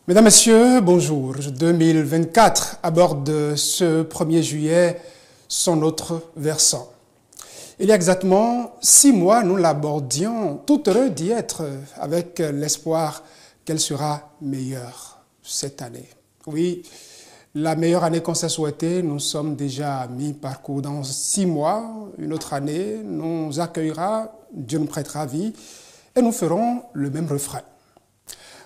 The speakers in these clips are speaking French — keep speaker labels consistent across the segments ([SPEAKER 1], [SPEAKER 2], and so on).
[SPEAKER 1] Mesdames, Messieurs, bonjour. 2024 aborde ce 1er juillet son autre versant. Il y a exactement 6 mois, nous l'abordions, tout heureux d'y être, avec l'espoir qu'elle sera meilleure cette année. Oui, la meilleure année qu'on s'est souhaitée, nous sommes déjà à mi-parcours. Dans 6 mois, une autre année nous accueillera, Dieu nous prêtera vie et nous ferons le même refrain.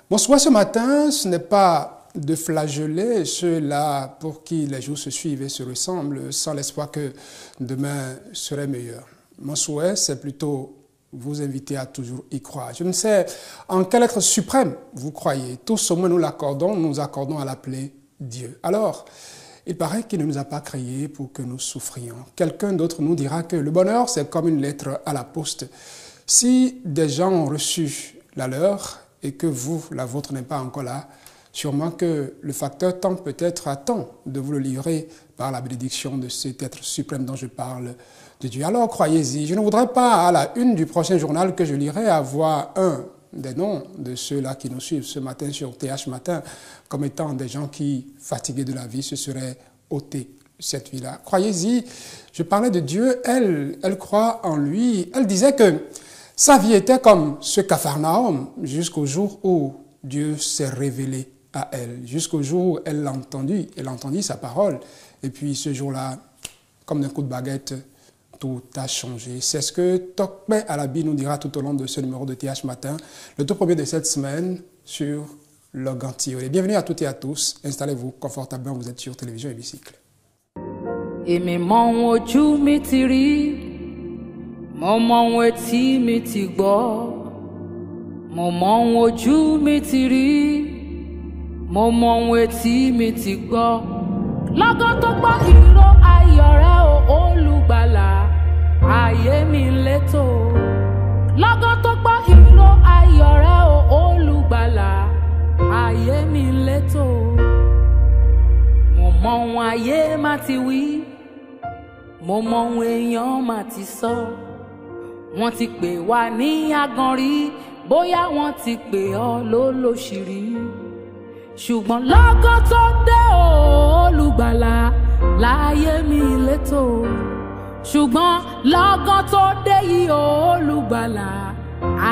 [SPEAKER 1] Mon souhait ce matin, ce n'est pas de flageller ceux-là pour qui les jours se suivent et se ressemblent sans l'espoir que demain serait meilleur. Mon souhait, c'est plutôt vous inviter à toujours y croire. Je ne sais en quel être suprême vous croyez. Tous au moins nous l'accordons, nous accordons à l'appeler Dieu. Alors, il paraît qu'il ne nous a pas créés pour que nous souffrions. Quelqu'un d'autre nous dira que le bonheur, c'est comme une lettre à la poste. Si des gens ont reçu la leur, et que vous, la vôtre n'est pas encore là, sûrement que le facteur temps peut-être à temps de vous le livrer par la bénédiction de cet être suprême dont je parle, de Dieu. Alors croyez-y, je ne voudrais pas à la une du prochain journal que je lirai avoir un des noms de ceux-là qui nous suivent ce matin sur TH Matin comme étant des gens qui, fatigués de la vie, se seraient ôtés cette vie-là. Croyez-y, je parlais de Dieu, elle croit en lui, elle disait que sa vie était comme ce Capharnaüm jusqu'au jour où Dieu s'est révélé à elle, jusqu'au jour où elle entendit sa parole. Et puis ce jour-là, comme d'un coup de baguette, tout a changé. C'est ce que Tokpe Alabi nous dira tout au long de ce numéro de TH Matin, le tout premier de cette semaine sur le Gantio. Et bienvenue à toutes et à tous. Installez-vous confortablement, vous êtes sur Télévision Hémicycle.
[SPEAKER 2] Mo mọ ohun etí mi ti gbọ́, mo mọ ohun ojú mi ti rí, mo mọ ohun etí mi ti gbọ́. Lọ́gán tó gbọ́ ìró ayọ̀ rẹ o olùgbàlà, ayé mi létò. Lọ́gán tó gbọ́ ìró ayọ̀ rẹ o olùgbàlà, ayé mi létò. Mo mọ ohun ayé má ti wí, mo mọ ohun èèyàn má ti sọ. Wọ́n ti pè wá ní aganrí, bóyá wọ́n ti pè ọ́ lólóṣìírí. Ṣùgbọ́n lọ́gán tó dé olùgbàlà, láyé mi létò. Ṣùgbọ́n lọ́gán tó dé yìí olùgbàlà,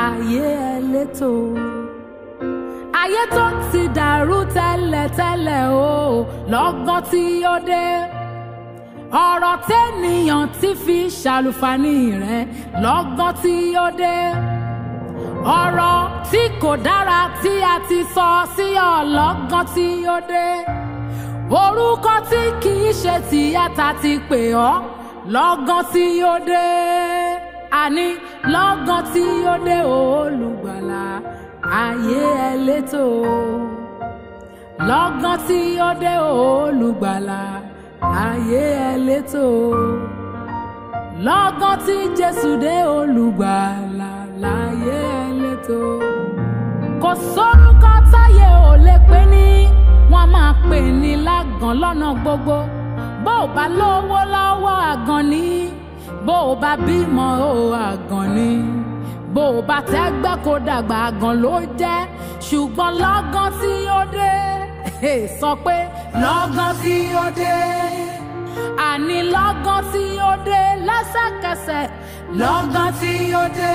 [SPEAKER 2] ayé ẹ létò. Ayé tó ti dàrú tẹ́lẹ̀tẹ́lẹ̀ o, lọ́gán tí ó dé. Ọ̀rọ̀ tẹ́nìyàn ti fi ṣàlùfàní rẹ̀ lọ́gán tí ó dé. Ọ̀rọ̀ tí kò dára tí a ti sọ sí ọ lọ́gán tí ó dé. Orúkọ tí kìí ṣe tìyàtà ti pè ọ́ lọ́gán tí ó dé. Àní lọ́gán tí ó dé olùgbàlà, ayé ẹ létò. Lọ́gán tí ó dé olùgbàlà, ayé ẹ létò. Lọ́gán tí Jésù dé olùgbàlà, láyé ẹ létò. Kò sórúkọ táyé ò lè pè ní, wọ́n máa pè ní lágàn lọ́nà gbogbo. Bó o bá lówó lọ́wọ́ àgàn ni, bó o bá bímọ o àgàn ni, bó o bá tẹ́gbẹ́ kó dàgbà àgàn ló jẹ́. Ṣùgbọ́n lọ́gán tí ó dé, sọ pé lọ́gán tí ó dé. Àní lọ́gán tí ó dé lẹ́sẹ̀kẹsẹ̀, lọ́gán tí ó dé.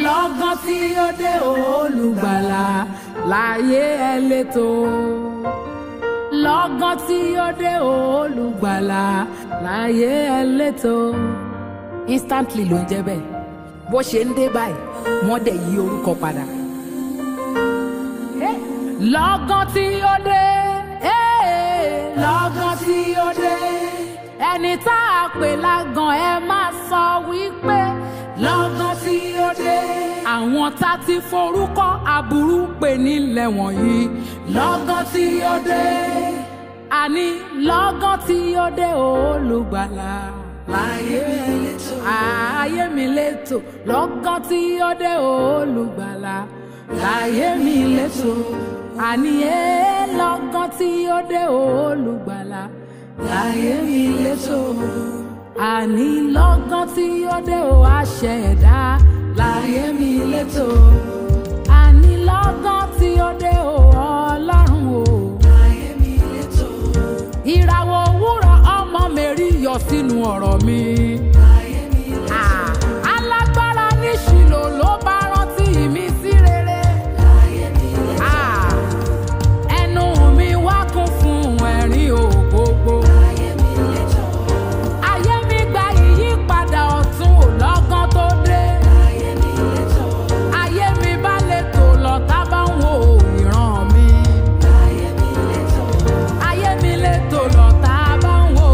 [SPEAKER 2] Lọ́gán tí ó dé olùgbàlà, láyé ẹ létò. Lọ́gán tí ó dé olùgbàlà, láyé ẹ létò. Instantly ló ń jẹ́ bẹ́ẹ̀. Bó ṣe ń dé báyìí, wọ́n dẹ̀ yí orúkọ padà. Lọ́gán tí ó dé, lọ́gán tí ó dé. Ẹni tá a pè lágàn ẹ máa sọ wípé lọ́gán tí ó dé. Àwọn tá ti forúkọ aburú pè nílẹ̀ wọ̀nyí lọ́gán tí ó dé. Àní lọ́gán tí ó dé olùgbàlà, láyé mi létò. Ayé mi létò. Lọ́gán tí ó dé olùgbàlà, láyé mi létò. Àní lọ́gán tí ó dé olùgbàlà, láyé mi létò. Àní lọ́gán tí ó dé o aṣẹ̀dá, láyé mi létò. Àní lọ́gán tí ó dé o sínú ọ̀rọ̀ mi. Alágbára ní Ṣílò ló bá rántí mi sí rere. Ẹnu mi wá kún fún ẹ̀rín ògbógbó. Ayé mi gba ìyípadà ọ̀tun ò lọ́gán tó dé. Ayé mi bá lè tò lọ tá bá ń wo ìran mi. Ayé mi lè tò lọ tá bá ń wo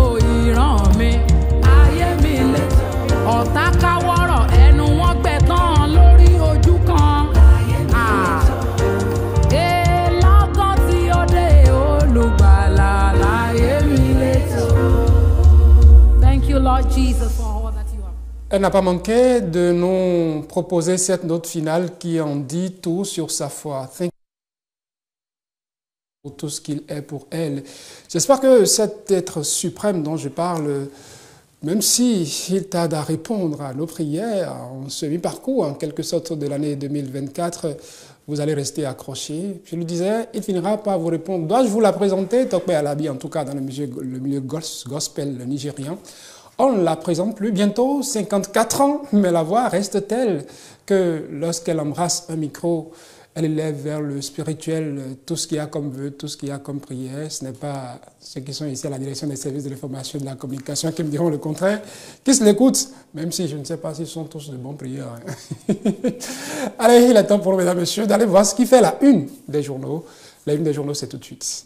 [SPEAKER 2] ìran mi. Ayé mi lè ọ̀tá káwọ́rọ̀ ẹnu wọn gbẹ tán lórí ojú kan. Lọ́gán tí ó dé olùgbàlà láyé mi lè tò. Thank you, Lord Jesus, for all that you have.
[SPEAKER 1] Elle n'a pas manqué de nous proposer cette note finale qui en dit tout sur sa foi. Thank you pour tout ce qu'il est pour elle. J'espère que cet être suprême dont je parle, même s'il tarde à répondre à nos prières en ce mi-parcours, en quelque sorte de l'année 2024, vous allez rester accrochés. Je le disais, il finira par vous répondre. Dois-je vous la présenter? Tokwe Alabi, en tout cas dans le milieu gospel nigérien. On ne la présente plus, bientôt 54 ans, mais la voix reste telle que lorsqu'elle embrasse un micro, elle élève vers le spirituel tout ce qu'il y a comme vœu, tout ce qu'il y a comme prière. Ce n'est pas ceux qui sont ici à la direction des services de l'information et de la communication qui me diront le contraire, qui se l'écoutent, même si je ne sais pas s'ils sont tous de bons prieurs. Allez, il est temps pour nous, mesdames et messieurs, d'aller voir ce qui fait la une des journaux. La une des journaux, c'est tout de suite.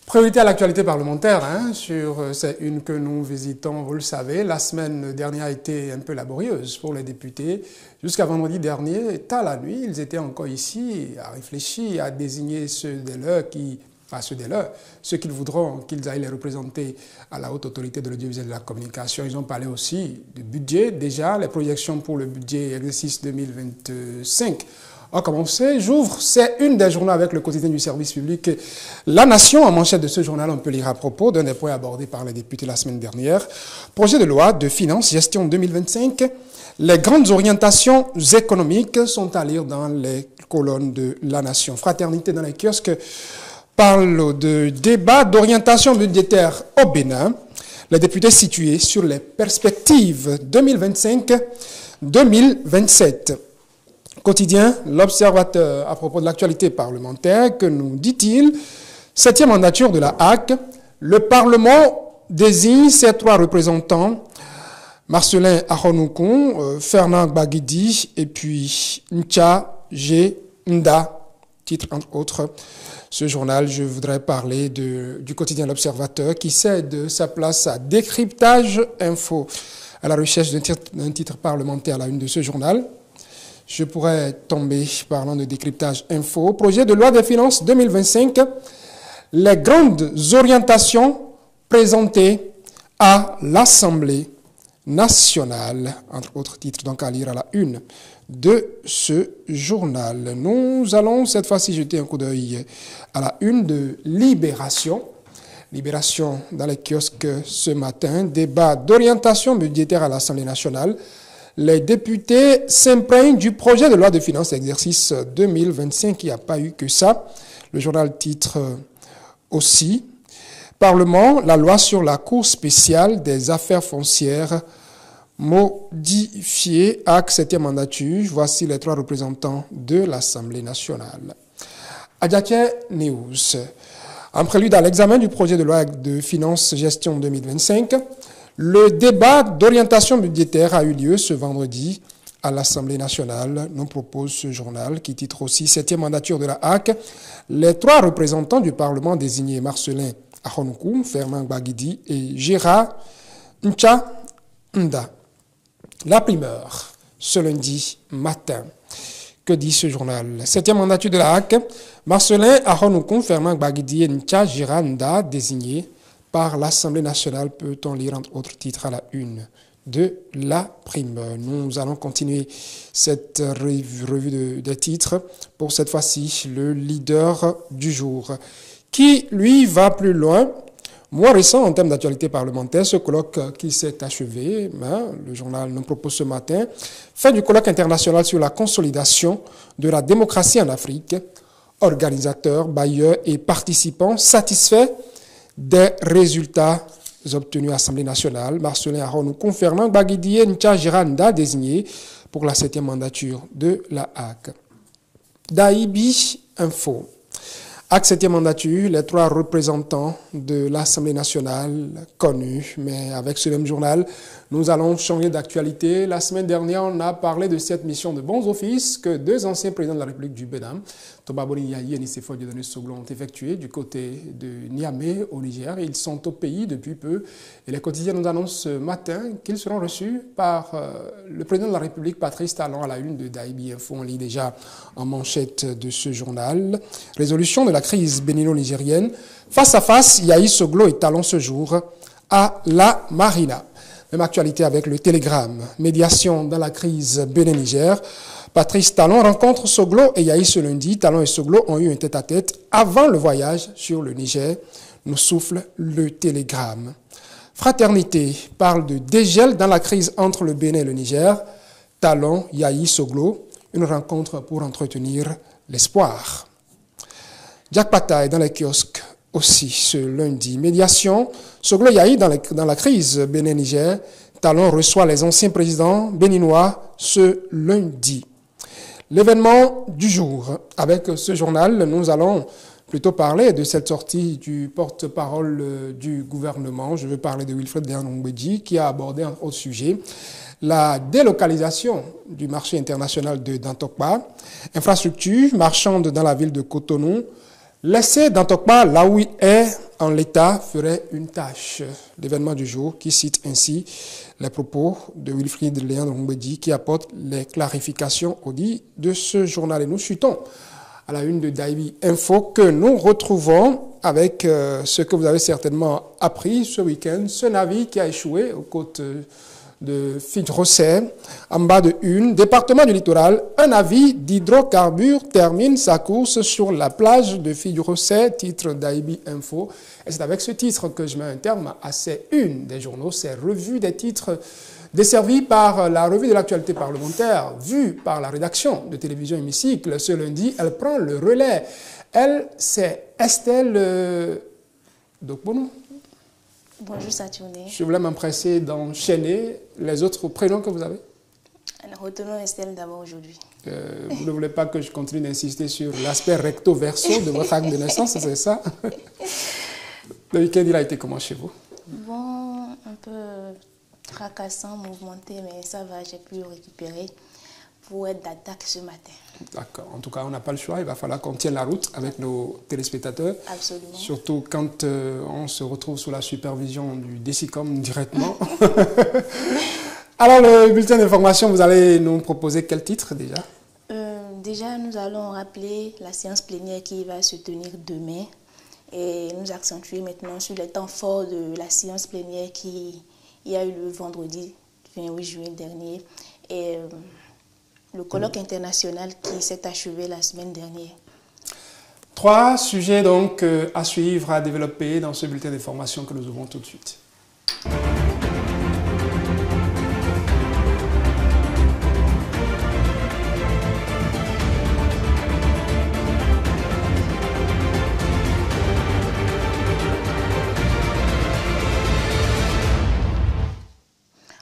[SPEAKER 1] Priorité à l'actualité parlementaire, sur ces une que nous visitons, vous le savez. La semaine dernière a été un peu laborieuse pour les députés. Jusqu'à vendredi dernier, tard la nuit, ils étaient encore ici à réfléchir, à désigner ceux des leurs qui, pas ceux des leurs, ceux qu'ils voudront qu'ils aillent les représenter à la haute autorité de l'audiovisuel et de la communication. Ils ont parlé aussi du budget. Déjà, les projections pour le budget exercice 2025 a commencé. J'ouvre, c'est une des journaux avec le quotidien du service public. La Nation, en manchette de ce journal, on peut lire à propos d'un des points abordés par les députés la semaine dernière. Projet de loi de finances, gestion 2025. Les grandes orientations économiques sont à lire dans les colonnes de La Nation. Fraternité dans les kiosques parle de débat d'orientation budgétaire au Bénin. Les députés situés sur les perspectives 2025-2027. Quotidien, l'Observateur, à propos de l'actualité parlementaire, que nous dit-il, 7e mandature de la HAC, le Parlement désigne ses 3 représentants, Marcelin Ahonoukoun, Fernand Baguidi et puis Ncha G. Nda, titre entre autres. Ce journal, je voudrais parler du quotidien L'Observateur qui cède sa place à Décryptage Info, à la recherche d'un titre parlementaire à la une de ce journal. Je pourrais tomber parlant de Décryptage Info. Projet de loi des finances 2025. Les grandes orientations présentées à l'Assemblée nationale. Entre autres titres, donc à lire à la une de ce journal. Nous allons cette fois-ci jeter un coup d'œil à la une de Libération. Libération dans les kiosques ce matin. Débat d'orientation budgétaire à l'Assemblée nationale. Les députés s'imprègnent du projet de loi de finances exercice 2025. Il n'y a pas eu que ça. Le journal titre aussi Parlement, la loi sur la Cour spéciale des affaires foncières modifiée, acte 7e mandature. Voici les 3 représentants de l'Assemblée nationale. Adjaké News. En prélude à l'examen du projet de loi de finances gestion 2025, le débat d'orientation budgétaire a eu lieu ce vendredi à l'Assemblée nationale. Nous propose ce journal qui titre aussi 7e mandature de la HAC. Les 3 représentants du Parlement désignés, Marcelin Ahonoukoun, Fernand Baguidi et Gérard Ncha Nda. La primeur, ce lundi matin. Que dit ce journal? 7e mandature de la HAC. Marcelin Ahonoukoun, Fernand Baguidi et Ncha Gérard Nda désignés par l'Assemblée nationale, peut-on lire entre autres titres à la une de la primeur. Nous allons continuer cette revue des titres pour cette fois-ci le leader du jour qui, lui, va plus loin. Moins récent en termes d'actualité parlementaire, ce colloque qui s'est achevé, le journal nous propose ce matin, fin du colloque international sur la consolidation de la démocratie en Afrique. Organisateurs, bailleurs et participants satisfaits des résultats obtenus à l'Assemblée nationale. Marcelin Aron nous confirmant Baguidie Ncha Giranda désigné pour la 7e mandature de la HAC. Daibi Info. HAC 7e mandature, les 3 représentants de l'Assemblée nationale connus, mais avec ce même journal, nous allons changer d'actualité. La semaine dernière, on a parlé de cette mission de bons offices que 2 anciens présidents de la République du Bénin, Toba Boni Yahi et Nicéphore Dieudonné Soglo, ont effectué du côté de Niamey au Niger. Ils sont au pays depuis peu et les quotidiens nous annoncent ce matin qu'ils seront reçus par le président de la République, Patrice Talon, à la une de Daibi Info. On lit déjà en manchette de ce journal. Résolution de la crise bénino-nigérienne. Face à face, Yahi Soglo et Talon ce jour à la Marina. Même actualité avec le Télégramme. Médiation dans la crise Bénin-Niger. Patrice Talon rencontre Soglo et Yahi ce lundi. Talon et Soglo ont eu un tête-à-tête avant le voyage sur le Niger, nous souffle le Télégramme. Fraternité parle de dégel dans la crise entre le Bénin et le Niger. Talon, Yahi, Soglo, une rencontre pour entretenir l'espoir. Jack Pataille dans les kiosques aussi ce lundi. Médiation, Soglo Yahi dans la crise Bénin-Niger. Talon reçoit les anciens présidents béninois ce lundi. L'événement du jour. Avec ce journal, nous allons plutôt parler de cette sortie du porte-parole du gouvernement. Je veux parler de Wilfred Léon-Ngwedji qui a abordé un autre sujet. La délocalisation du marché international de Dantokpa. Infrastructure marchande dans la ville de Cotonou. Laisser Dantokpa là où il est en l'état ferait une tâche. L'événement du jour qui cite ainsi les propos de Wilfried Léon-Ngwedji qui apporte les clarifications au dit de ce journal. Et nous chutons à la une de Daibi Info que nous retrouvons avec ce que vous avez certainement appris ce week-end. Ce navire qui a échoué aux côtes de Fidjrosset, en bas de une, département du littoral, un navire d'hydrocarbures termine sa course sur la plage de Fidjrosset, titre Daibi Info. Et c'est avec ce titre que je mets un terme à ces unes des journaux, ces revues des titres desservies par la revue de l'actualité parlementaire, vue par la rédaction de Télévision Hémicycle. Ce lundi, elle prend le relais. Elle, c'est Estelle Dokbonou.
[SPEAKER 3] Bonjour Saturné.
[SPEAKER 1] Je voulais m'empresser d'enchaîner les autres prénoms que vous avez.
[SPEAKER 3] Alors, retenons Estelle d'abord aujourd'hui.
[SPEAKER 1] Vous ne voulez pas que je continue d'insister sur l'aspect recto-verso de votre acte de naissance, c'est ça? Le week-end, il a été comment chez vous?
[SPEAKER 3] Bon, un peu tracassant, mouvementé, mais ça va, j'ai pu récupérer pour être d'attaque ce matin.
[SPEAKER 1] D'accord. En tout cas, on n'a pas le choix. Il va falloir qu'on tienne la route avec nos téléspectateurs.
[SPEAKER 3] Absolument.
[SPEAKER 1] Surtout quand on se retrouve sous la supervision du DECICOM directement. Alors, le bulletin d'information, vous allez nous proposer quel titre déjà?
[SPEAKER 3] Déjà, nous allons rappeler la séance plénière qui va se tenir demain et nous accentuer maintenant sur les temps forts de la séance plénière qui y a eu le vendredi 28 juillet dernier et le colloque international qui s'est achevé la semaine dernière.
[SPEAKER 1] 3 sujets donc à suivre, à développer dans ce bulletin d'information que nous ouvrons tout de suite.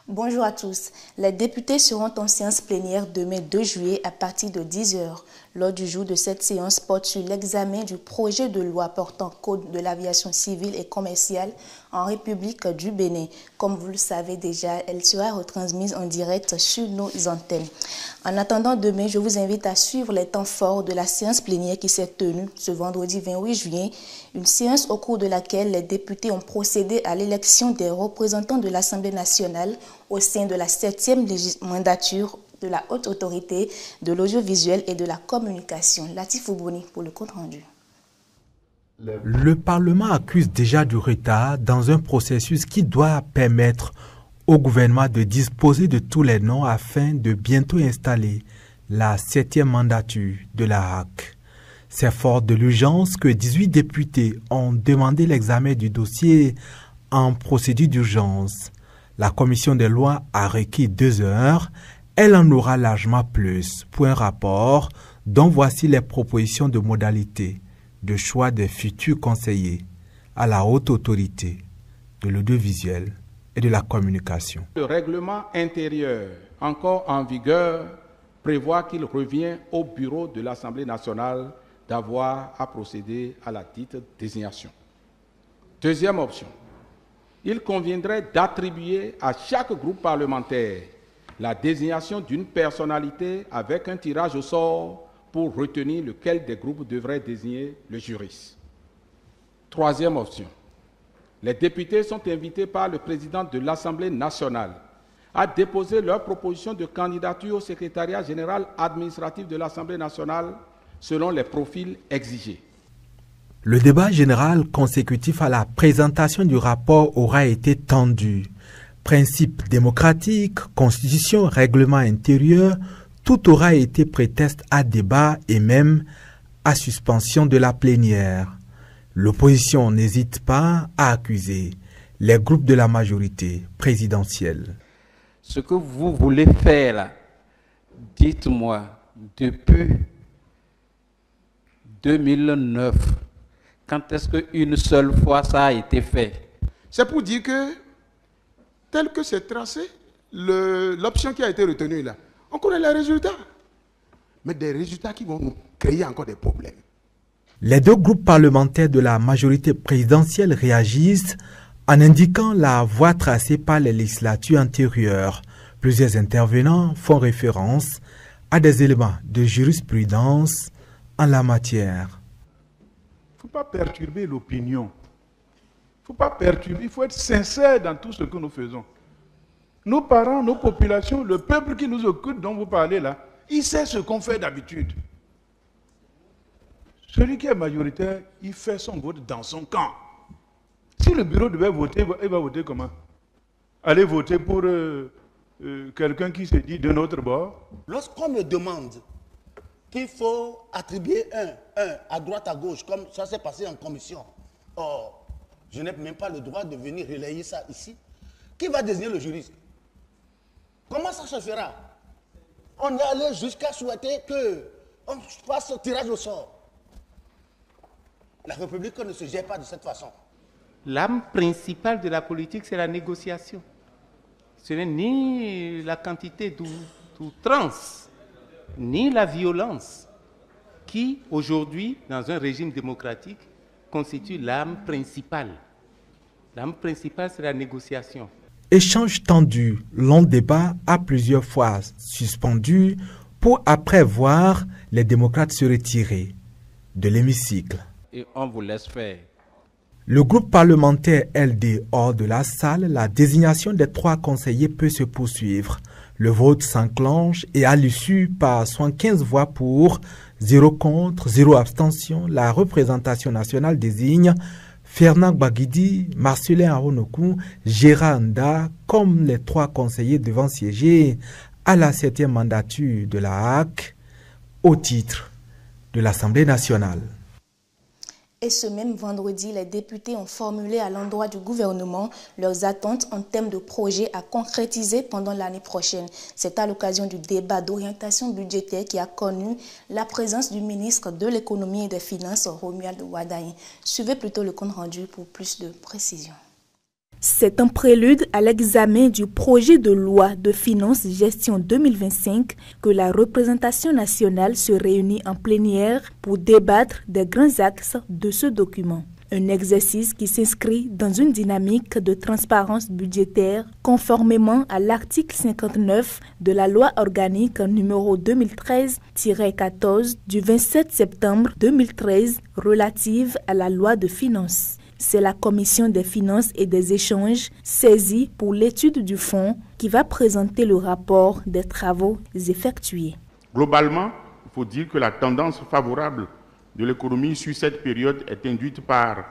[SPEAKER 3] Bonjour à tous. Les députés seront en séance plénière demain 2 juillet à partir de 10 h. L'ordre du jour de cette séance porte sur l'examen du projet de loi portant code de l'aviation civile et commerciale en République du Bénin. Comme vous le savez déjà, elle sera retransmise en direct sur nos antennes. En attendant demain, je vous invite à suivre les temps forts de la séance plénière qui s'est tenue ce vendredi 28 juillet, une séance au cours de laquelle les députés ont procédé à l'élection des représentants de l'Assemblée nationale au sein de la 7e mandature de la haute autorité de l'audiovisuel et de la communication. Latif Oubouni pour le compte rendu.
[SPEAKER 4] Le Parlement accuse déjà du retard dans un processus qui doit permettre au gouvernement de disposer de tous les noms afin de bientôt installer la 7e mandature de la HAC. C'est fort de l'urgence que 18 députés ont demandé l'examen du dossier en procédure d'urgence. La commission des lois a requis 2 heures. Elle en aura largement plus pour un rapport dont voici les propositions de modalités de choix des futurs conseillers à la haute autorité de l'audiovisuel et de la communication.
[SPEAKER 5] Le règlement intérieur, encore en vigueur, prévoit qu'il revient au bureau de l'Assemblée nationale d'avoir à procéder à la dite désignation. Deuxième option, il conviendrait d'attribuer à chaque groupe parlementaire la désignation d'une personnalité avec un tirage au sort pour retenir lequel des groupes devrait désigner le juriste. Troisième option, les députés sont invités par le président de l'Assemblée nationale à déposer leur proposition de candidature au secrétariat général administratif de l'Assemblée nationale selon les profils exigés.
[SPEAKER 4] Le débat général consécutif à la présentation du rapport aura été tendu. Principes démocratiques, constitution, règlement intérieur, tout aura été prétexte à débat et même à suspension de la plénière. L'opposition n'hésite pas à accuser les groupes de la majorité présidentielle.
[SPEAKER 6] Ce que vous voulez faire là, dites-moi, depuis 2009, quand est-ce qu'une seule fois ça a été fait?
[SPEAKER 7] C'est pour dire que, tel que c'est tracé, l'option qui a été retenue là, on connaît les résultats. Mais des résultats qui vont nous créer encore des problèmes.
[SPEAKER 4] Les 2 groupes parlementaires de la majorité présidentielle réagissent en indiquant la voie tracée par les législatures antérieures. Plusieurs intervenants font référence à des éléments de jurisprudence en la matière.
[SPEAKER 8] Il ne faut pas perturber l'opinion. Il ne faut pas perturber, il faut être sincère dans tout ce que nous faisons. Nos parents, nos populations, le peuple qui nous occupe, dont vous parlez là, il sait ce qu'on fait d'habitude. Celui qui est majoritaire, il fait son vote dans son camp. Si le bureau devait voter, il va voter comment? Aller voter pour quelqu'un qui se dit de notre bord?
[SPEAKER 9] Lorsqu'on me demande qu'il faut attribuer un à droite, à gauche, comme ça s'est passé en commission, or, je n'ai même pas le droit de venir relayer ça ici. Qui va désigner le juriste? Comment ça se fera? On est allé jusqu'à souhaiter qu'on fasse ce tirage au sort. La République ne se gère pas de cette façon.
[SPEAKER 6] L'âme principale de la politique, c'est la négociation. Ce n'est ni la quantité d'outrance, ni la violence, qui, aujourd'hui, dans un régime démocratique, constitue l'âme principale. L'âme principale, c'est la négociation.
[SPEAKER 4] Échange tendu, long débat à plusieurs fois suspendu pour après voir les démocrates se retirer de l'hémicycle.
[SPEAKER 6] Et on vous laisse faire.
[SPEAKER 4] Le groupe parlementaire LD hors de la salle, la désignation des 3 conseillers peut se poursuivre. Le vote s'enclenche et à l'issue, par 75 voix pour, 0 contre, 0 abstention, la représentation nationale désigne Fernand Baguidi, Marcelin Aronokou, Gérard Nda comme les 3 conseillers devant siéger à la 7e mandature de la HAC au titre de l'Assemblée nationale.
[SPEAKER 3] Et ce même vendredi, les députés ont formulé à l'endroit du gouvernement leurs attentes en termes de projets à concrétiser pendant l'année prochaine. C'est à l'occasion du débat d'orientation budgétaire qui a connu la présence du ministre de l'économie et des finances, Romuald Wadain. Suivez plutôt le compte rendu pour plus de précisions. C'est un prélude à l'examen du projet de loi de finances gestion 2025 que la représentation nationale se réunit en plénière pour débattre des grands axes de ce document. Un exercice qui s'inscrit dans une dynamique de transparence budgétaire conformément à l'article 59 de la loi organique numéro 2013-14 du 27 septembre 2013 relative à la loi de finances. C'est la Commission des finances et des échanges saisie pour l'étude du fonds qui va présenter le rapport des travaux effectués.
[SPEAKER 10] Globalement, il faut dire que la tendance favorable de l'économie sur cette période est induite par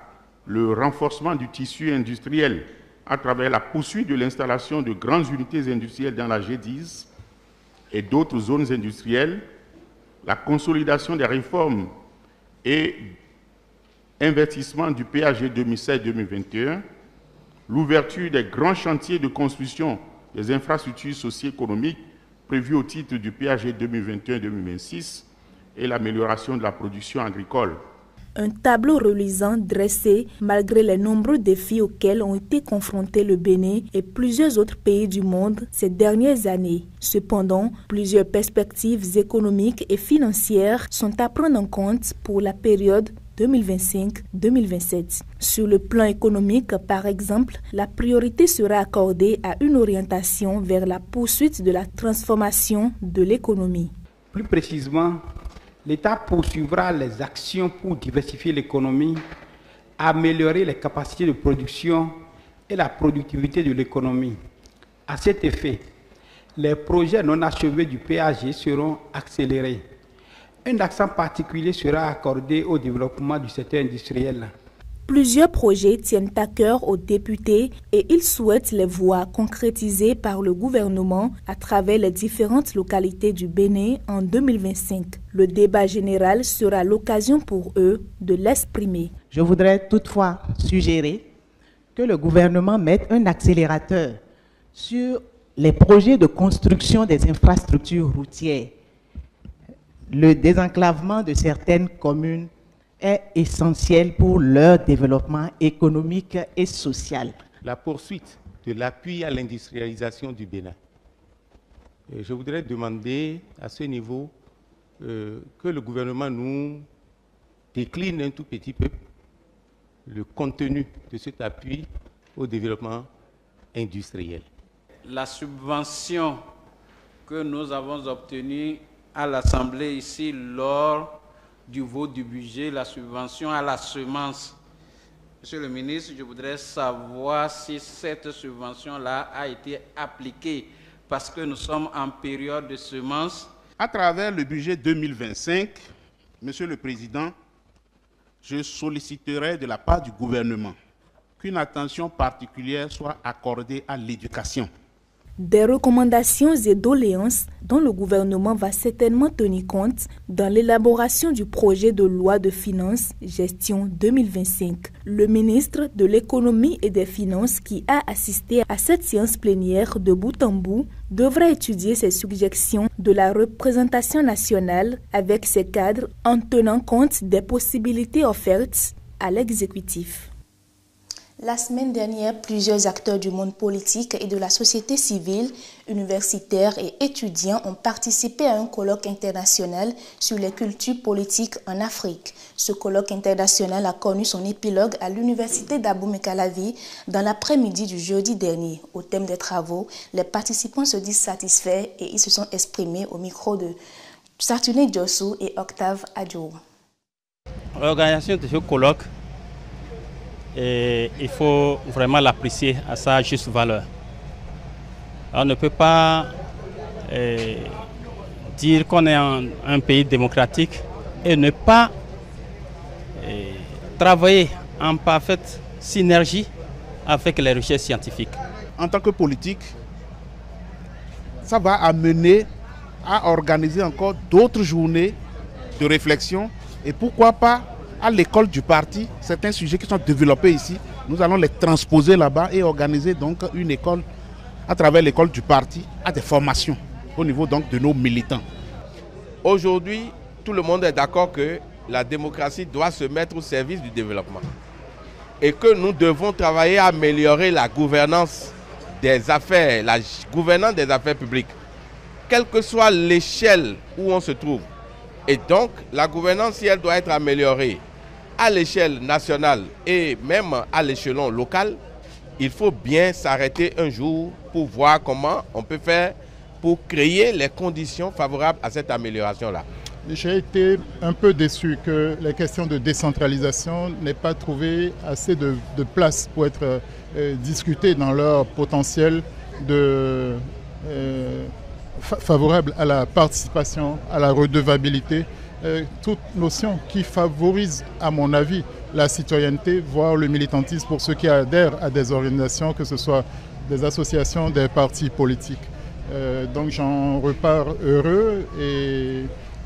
[SPEAKER 10] le renforcement du tissu industriel à travers la poursuite de l'installation de grandes unités industrielles dans la G10 et d'autres zones industrielles, la consolidation des réformes et investissement du PAG 2016-2021, l'ouverture des grands chantiers de construction des infrastructures socio-économiques prévus au titre du PAG 2021-2026 et l'amélioration de la production agricole.
[SPEAKER 3] Un tableau reluisant dressé malgré les nombreux défis auxquels ont été confrontés le Bénin et plusieurs autres pays du monde ces dernières années. Cependant, plusieurs perspectives économiques et financières sont à prendre en compte pour la période 2025-2027. Sur le plan économique, par exemple, la priorité sera accordée à une orientation vers la poursuite de la transformation de l'économie.
[SPEAKER 11] Plus précisément, l'État poursuivra les actions pour diversifier l'économie, améliorer les capacités de production et la productivité de l'économie. À cet effet, les projets non achevés du PAG seront accélérés. Un accent particulier sera accordé au développement du secteur industriel.
[SPEAKER 3] Plusieurs projets tiennent à cœur aux députés et ils souhaitent les voir concrétisés par le gouvernement à travers les différentes localités du Bénin en 2025. Le débat général sera l'occasion pour eux de l'exprimer.
[SPEAKER 12] Je voudrais toutefois suggérer que le gouvernement mette un accélérateur sur les projets de construction des infrastructures routières. Le désenclavement de certaines communes est essentiel pour leur développement économique et social.
[SPEAKER 6] La poursuite de l'appui à l'industrialisation du Bénin. Je voudrais demander à ce niveau que le gouvernement nous décline un tout petit peu le contenu de cet appui au développement industriel.
[SPEAKER 13] La subvention que nous avons obtenue à l'Assemblée ici lors du vote du budget, la subvention à la semence. Monsieur le ministre, je voudrais savoir si cette subvention-là a été appliquée parce que nous sommes en période de semences.
[SPEAKER 14] À travers le budget 2025, Monsieur le Président, je solliciterai de la part du gouvernement qu'une attention particulière soit accordée à l'éducation.
[SPEAKER 3] Des recommandations et doléances dont le gouvernement va certainement tenir compte dans l'élaboration du projet de loi de finances gestion 2025. Le ministre de l'économie et des finances qui a assisté à cette séance plénière de bout en bout devrait étudier ces suggestions de la représentation nationale avec ses cadres en tenant compte des possibilités offertes à l'exécutif. La semaine dernière, plusieurs acteurs du monde politique et de la société civile, universitaires et étudiants ont participé à un colloque international sur les cultures politiques en Afrique. Ce colloque international a connu son épilogue à l'université d'Abomey-Calavi dans l'après-midi du jeudi dernier. Au thème des travaux, les participants se disent satisfaits et ils se sont exprimés au micro de Sartuné Diossou et Octave Adjo.
[SPEAKER 15] L'organisation de ce colloque, et il faut vraiment l'apprécier à sa juste valeur. On ne peut pas dire qu'on est un pays démocratique et ne pas travailler en parfaite synergie avec les recherches scientifiques.
[SPEAKER 14] En tant que politique, ça va amener à organiser encore d'autres journées de réflexion et pourquoi pas à l'école du parti, certains sujets qui sont développés ici, nous allons les transposer là-bas et organiser donc une école à travers l'école du parti à des formations au niveau donc de nos militants.
[SPEAKER 16] Aujourd'hui, tout le monde est d'accord que la démocratie doit se mettre au service du développement et que nous devons travailler à améliorer la gouvernance des affaires, la gouvernance des affaires publiques, quelle que soit l'échelle où on se trouve. Et donc, la gouvernance, si elle doit être améliorée à l'échelle nationale et même à l'échelon local, il faut bien s'arrêter un jour pour voir comment on peut faire pour créer les conditions favorables à cette amélioration-là.
[SPEAKER 17] J'ai été un peu déçu que les questions de décentralisation n'aient pas trouvé assez de place pour être discutées dans leur potentiel favorable à la participation, à la redevabilité, toute notion qui favorise, à mon avis, la citoyenneté, voire le militantisme pour ceux qui adhèrent à des organisations, que ce soit des associations, des partis politiques. Donc j'en repars heureux et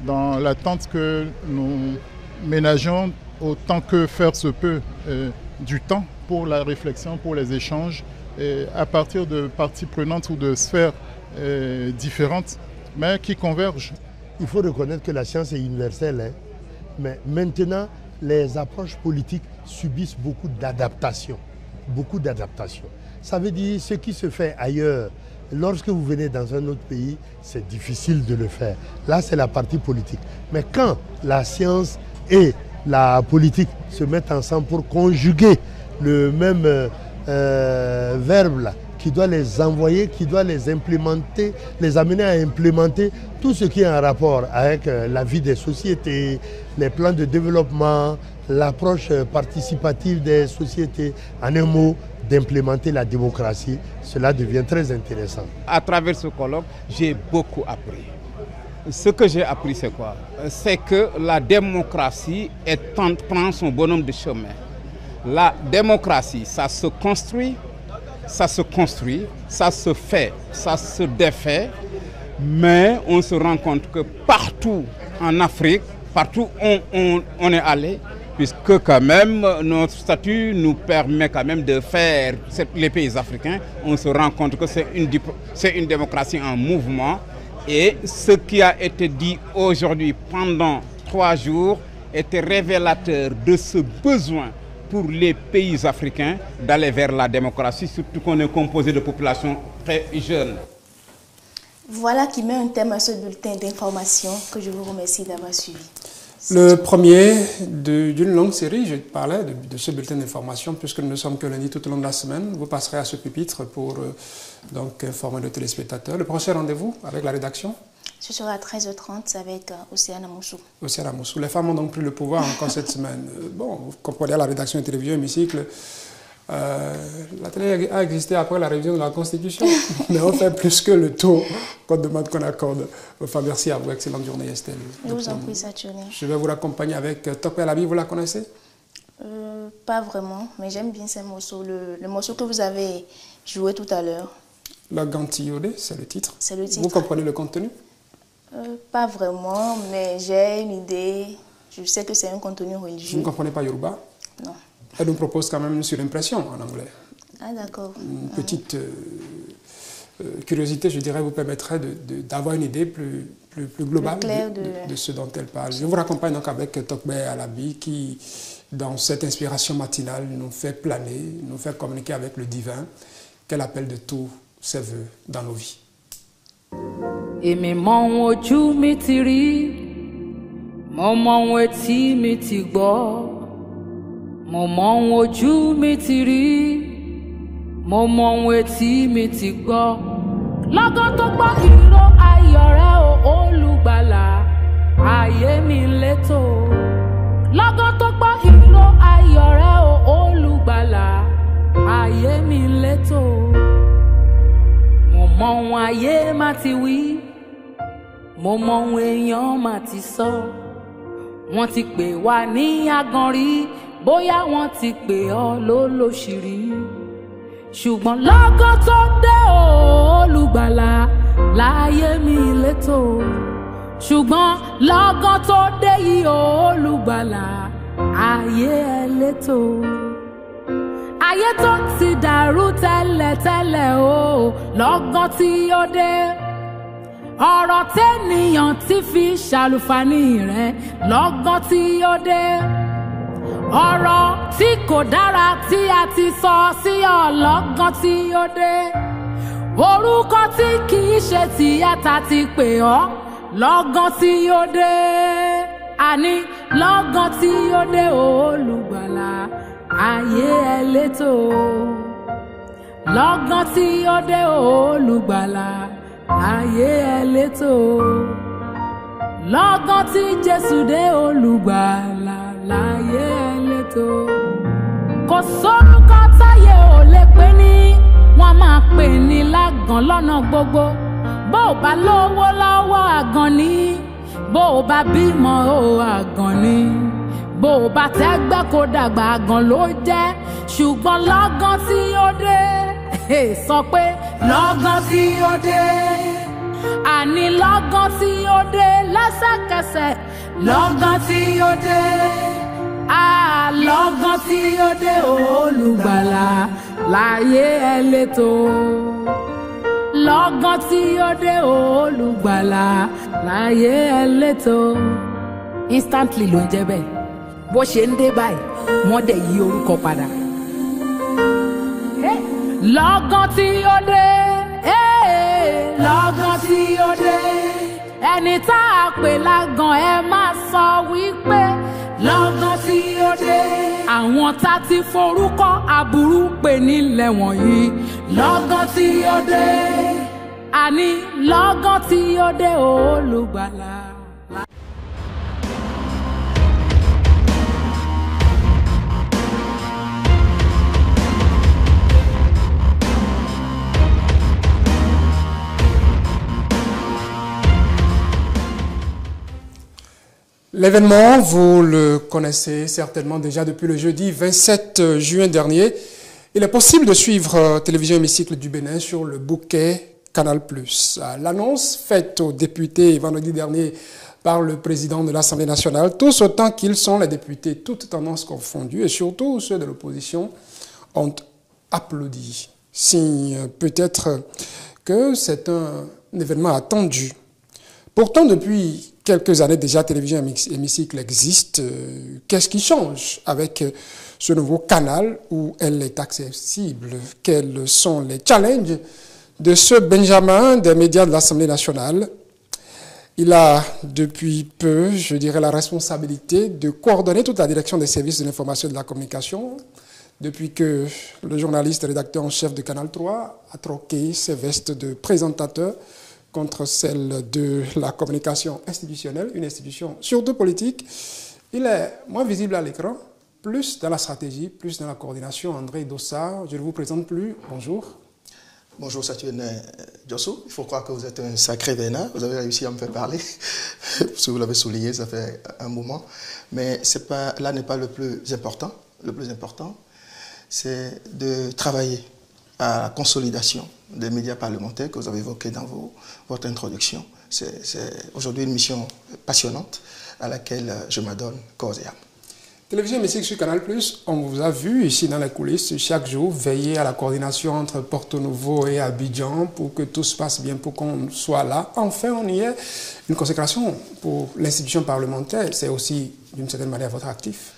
[SPEAKER 17] dans l'attente que nous ménageons autant que faire se peut du temps pour la réflexion, pour les échanges, à partir de parties prenantes ou de sphères différentes, mais qui convergent.
[SPEAKER 18] Il faut reconnaître que la science est universelle, hein, mais maintenant, les approches politiques subissent beaucoup d'adaptations. Beaucoup d'adaptations. Ça veut dire ce qui se fait ailleurs, lorsque vous venez dans un autre pays, c'est difficile de le faire. Là, c'est la partie politique. Mais quand la science et la politique se mettent ensemble pour conjuguer le même verbe là, qui doit les envoyer, qui doit les implémenter, les amener à implémenter tout ce qui est en rapport avec la vie des sociétés, les plans de développement, l'approche participative des sociétés, en un mot, d'implémenter la démocratie. Cela devient très intéressant.
[SPEAKER 11] À travers ce colloque, j'ai beaucoup appris. Ce que j'ai appris, c'est quoi? C'est que la démocratie prend son bonhomme de chemin. La démocratie, ça se construit, ça se fait, ça se défait, mais on se rend compte que partout en Afrique, partout où on est allé, puisque quand même notre statut nous permet quand même de faire les pays africains, on se rend compte que c'est une démocratie en mouvement. Et ce qui a été dit aujourd'hui pendant 3 jours était révélateur de ce besoin pour les pays africains d'aller vers la démocratie, surtout qu'on est composé de populations très jeunes.
[SPEAKER 3] Voilà qui met un thème à ce bulletin d'information que je vous remercie d'avoir suivi.
[SPEAKER 1] Le premier d'une longue série, je parlais de ce bulletin d'information, puisque nous ne sommes que lundi tout au long de la semaine. Vous passerez à ce pupitre pour donc informer les téléspectateurs. Le prochain rendez-vous avec la rédaction?
[SPEAKER 3] Ce sera à 13h30 avec Océane Amoussou.
[SPEAKER 1] Océane Amoussou. Les femmes ont donc pris le pouvoir encore cette semaine. Bon, vous comprenez, la rédaction et télévision, hémicycle. La télé a existé après la révision de la Constitution, mais on fait plus que le tour qu'on demande qu'on accorde. Enfin, merci à vous, excellente journée Estelle.
[SPEAKER 3] Je vous en prie, Saturne.
[SPEAKER 1] Je vais vous raccompagner avec Tokwe Alabi, vous la connaissez?
[SPEAKER 3] Pas vraiment, mais j'aime bien ces morceaux. Le morceau que vous avez joué tout à l'heure.
[SPEAKER 1] La Gantillodé, c'est le titre.
[SPEAKER 3] C'est le titre.
[SPEAKER 1] Vous comprenez le contenu?
[SPEAKER 3] Pas vraiment, mais j'ai une idée. Je sais que c'est un contenu religieux.
[SPEAKER 1] Vous ne comprenez pas Yoruba?
[SPEAKER 3] Non.
[SPEAKER 1] Elle nous propose quand même une surimpression en anglais.
[SPEAKER 3] Ah d'accord.
[SPEAKER 1] Une petite curiosité, je dirais, vous permettrait d'avoir une idée plus globale de ce dont elle parle. Je vous raccompagne donc avec Tokwe Alabi qui, dans cette inspiration matinale, nous fait planer, nous fait communiquer avec le divin qu'elle appelle de tous ses voeux dans nos vies.
[SPEAKER 2] Èmi mọ ohun ojú mi ti rí, mo mọ ohun etí mi ti gbọ́, mo mọ ohun ojú mi ti rí, mo mọ ohun etí mi ti gbọ́. Lọ́gán tó gbọ́ ìró ayọ̀ rẹ o olùgbàlà, ayé mi létò. Lọ́gán tó gbọ́ ìró ayọ̀ rẹ o olùgbàlà, ayé mi létò. Mo mọ ohun ayé má ti wí, mo mọ ohun èèyàn má ti sọ. Wọ́n ti pè wá ní aganrí, bóyá wọ́n ti pè ọ́ lólóṣìírí. Ṣùgbọ́n lọ́gán tó dé olùgbàlà, láyé mi létò. Ṣùgbọ́n lọ́gán tó dé yìí olùgbàlà, ayé ẹ létò. Ayé tó ti dàrú tẹ́lẹ̀tẹ́lẹ̀ o, lọ́gán tí ó dé. Ọ̀rọ̀ tẹ́nìyàn ti fi ṣàlùfàní rẹ̀, lọ́gán tí ó dé. Ọ̀rọ̀ tí kò dára tí a ti sọ sí ọ, lọ́gán tí ó dé. Orúkọ tí kì í ṣe tìyàtà ti pè ọ́, lọ́gán tí ó dé. Àní lọ́gán tí ó dé olùgbàlà, ayé ẹ létò. Lọ́gán tí ó dé olùgbàlà, ayé ẹ létò. Lọ́gán tí Jésù dé olùgbàlà, láyé ẹ létò. Kò sórúkọ táyé ò lè pè ní, wọ́n máa pè ní lágàn lọ́nà gbogbo. Bó o bá lówó lọ́wọ́ àgàn ni, bó o bá bímọ o àgàn ni, bó o bá tẹ́gbẹ́ kó dàgbà àgàn ló jẹ́. Ṣùgbọ́n lọ́gán tí ó dé, sọ pé lọ́gán tí ó dé. Àní lọ́gán tí ó dé lẹ́sẹ̀kẹsẹ̀, lọ́gán tí ó dé. lọ́gán tí ó dé olùgbàlà láyé ẹ létò. Lọ́gán tí ó dé olùgbàlà láyé ẹ létò. Instantly ló ń jẹ́ bẹ́ẹ̀ bó ṣe ń dé báyìí wọ́n dẹ̀ yí orúkọ padà. Lọ́gán tí ó dé lọ́gán tí ó dé ẹni tá a pè lágàn ẹ máa sọ wípé lọ́gán tí ó dé. Àwọn tá ti forúkọ aburú pè nílẹ̀ wọ̀nyí lọ́gán tí ó dé. Àní lọ́gán tí ó dé olùgbàlà.
[SPEAKER 1] L'événement, vous le connaissez certainement déjà depuis le jeudi 27 juin dernier. Il est possible de suivre Télévision Hémicycle du Bénin sur le bouquet Canal+. L'annonce faite aux députés vendredi dernier par le président de l'Assemblée nationale, tous autant qu'ils sont les députés, toutes tendances confondues, et surtout ceux de l'opposition, ont applaudi. Signe peut-être que c'est un événement attendu. Pourtant, depuis quelques années déjà, Télévision Hémicycle existe. Qu'est-ce qui change avec ce nouveau canal où elle est accessible? Quels sont les challenges de ce Benjamin des médias de l'Assemblée nationale? Il a depuis peu, je dirais, la responsabilité de coordonner toute la direction des services de l'information et de la communication depuis que le journaliste et rédacteur en chef de Canal 3 a troqué ses vestes de présentateur contre celle de la communication institutionnelle, une institution surtout politique. Il est moins visible à l'écran, plus dans la stratégie, plus dans la coordination. André Dossard, je ne vous présente plus. Bonjour.
[SPEAKER 19] Bonjour Saturne Diosso. Il faut croire que vous êtes un sacré vénard. Vous avez réussi à me faire parler. Si vous l'avez souligné, ça fait un moment. Mais là n'est pas le plus important. Le plus important, c'est de travailler à la consolidation des médias parlementaires que vous avez évoqués dans votre introduction. C'est aujourd'hui une mission passionnante à laquelle je m'adonne corps et âme.
[SPEAKER 1] Télévision Hémicycle sur Canal+, on vous a vu ici dans les coulisses chaque jour veiller à la coordination entre Porto Novo et Abidjan pour que tout se passe bien, pour qu'on soit là. Enfin, on y est. Une consécration pour l'institution parlementaire, c'est aussi d'une certaine manière votre actif.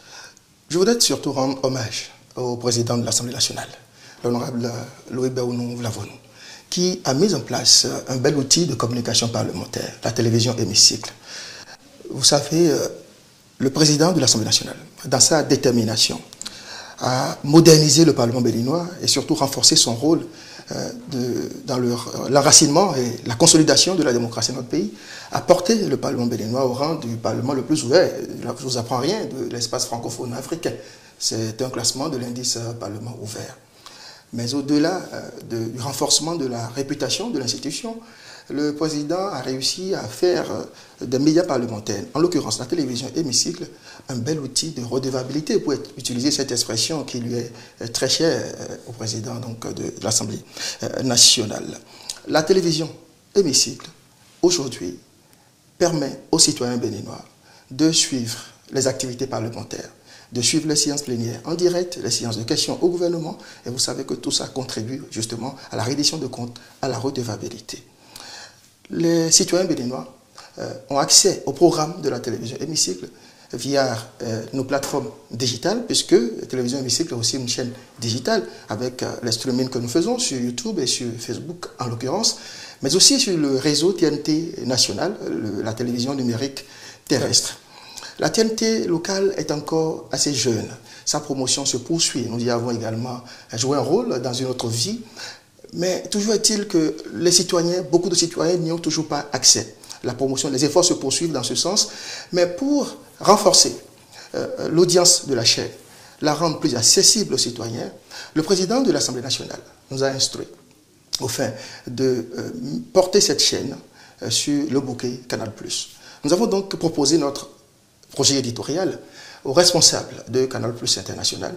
[SPEAKER 19] Je voudrais surtout rendre hommage au président de l'Assemblée nationale, l'honorable Louis Béounou Vlavonou, qui a mis en place un bel outil de communication parlementaire, la télévision Hémicycle. Vous savez, le président de l'Assemblée nationale, dans sa détermination à moderniser le Parlement béninois et surtout renforcer son rôle dans l'enracinement et la consolidation de la démocratie dans notre pays, a porté le Parlement béninois au rang du Parlement le plus ouvert. Je ne vous apprends rien de l'espace francophone africain. C'est un classement de l'indice Parlement ouvert. Mais au-delà du renforcement de la réputation de l'institution, le président a réussi à faire des médias parlementaires, en l'occurrence la télévision Hémicycle, un bel outil de redevabilité, pour utiliser cette expression qui lui est très chère au président de l'Assemblée nationale. La télévision Hémicycle, aujourd'hui, permet aux citoyens béninois de suivre les activités parlementaires, de suivre les séances plénières en direct, les séances de questions au gouvernement, et vous savez que tout ça contribue justement à la reddition de comptes, à la redevabilité. Les citoyens béninois ont accès au programme de la télévision Hémicycle via nos plateformes digitales, puisque la télévision Hémicycle est aussi une chaîne digitale avec les streamings que nous faisons sur YouTube et sur Facebook en l'occurrence, mais aussi sur le réseau TNT national, la télévision numérique terrestre. La TNT locale est encore assez jeune. Sa promotion se poursuit. Nous y avons également joué un rôle dans une autre vie. Mais toujours est-il que les citoyens, beaucoup de citoyens n'y ont toujours pas accès. La promotion, les efforts se poursuivent dans ce sens. Mais pour renforcer l'audience de la chaîne, la rendre plus accessible aux citoyens, le président de l'Assemblée nationale nous a instruit au fin de porter cette chaîne sur le bouquet Canal+. Nous avons donc proposé notre projet éditorial aux responsables de Canal+ International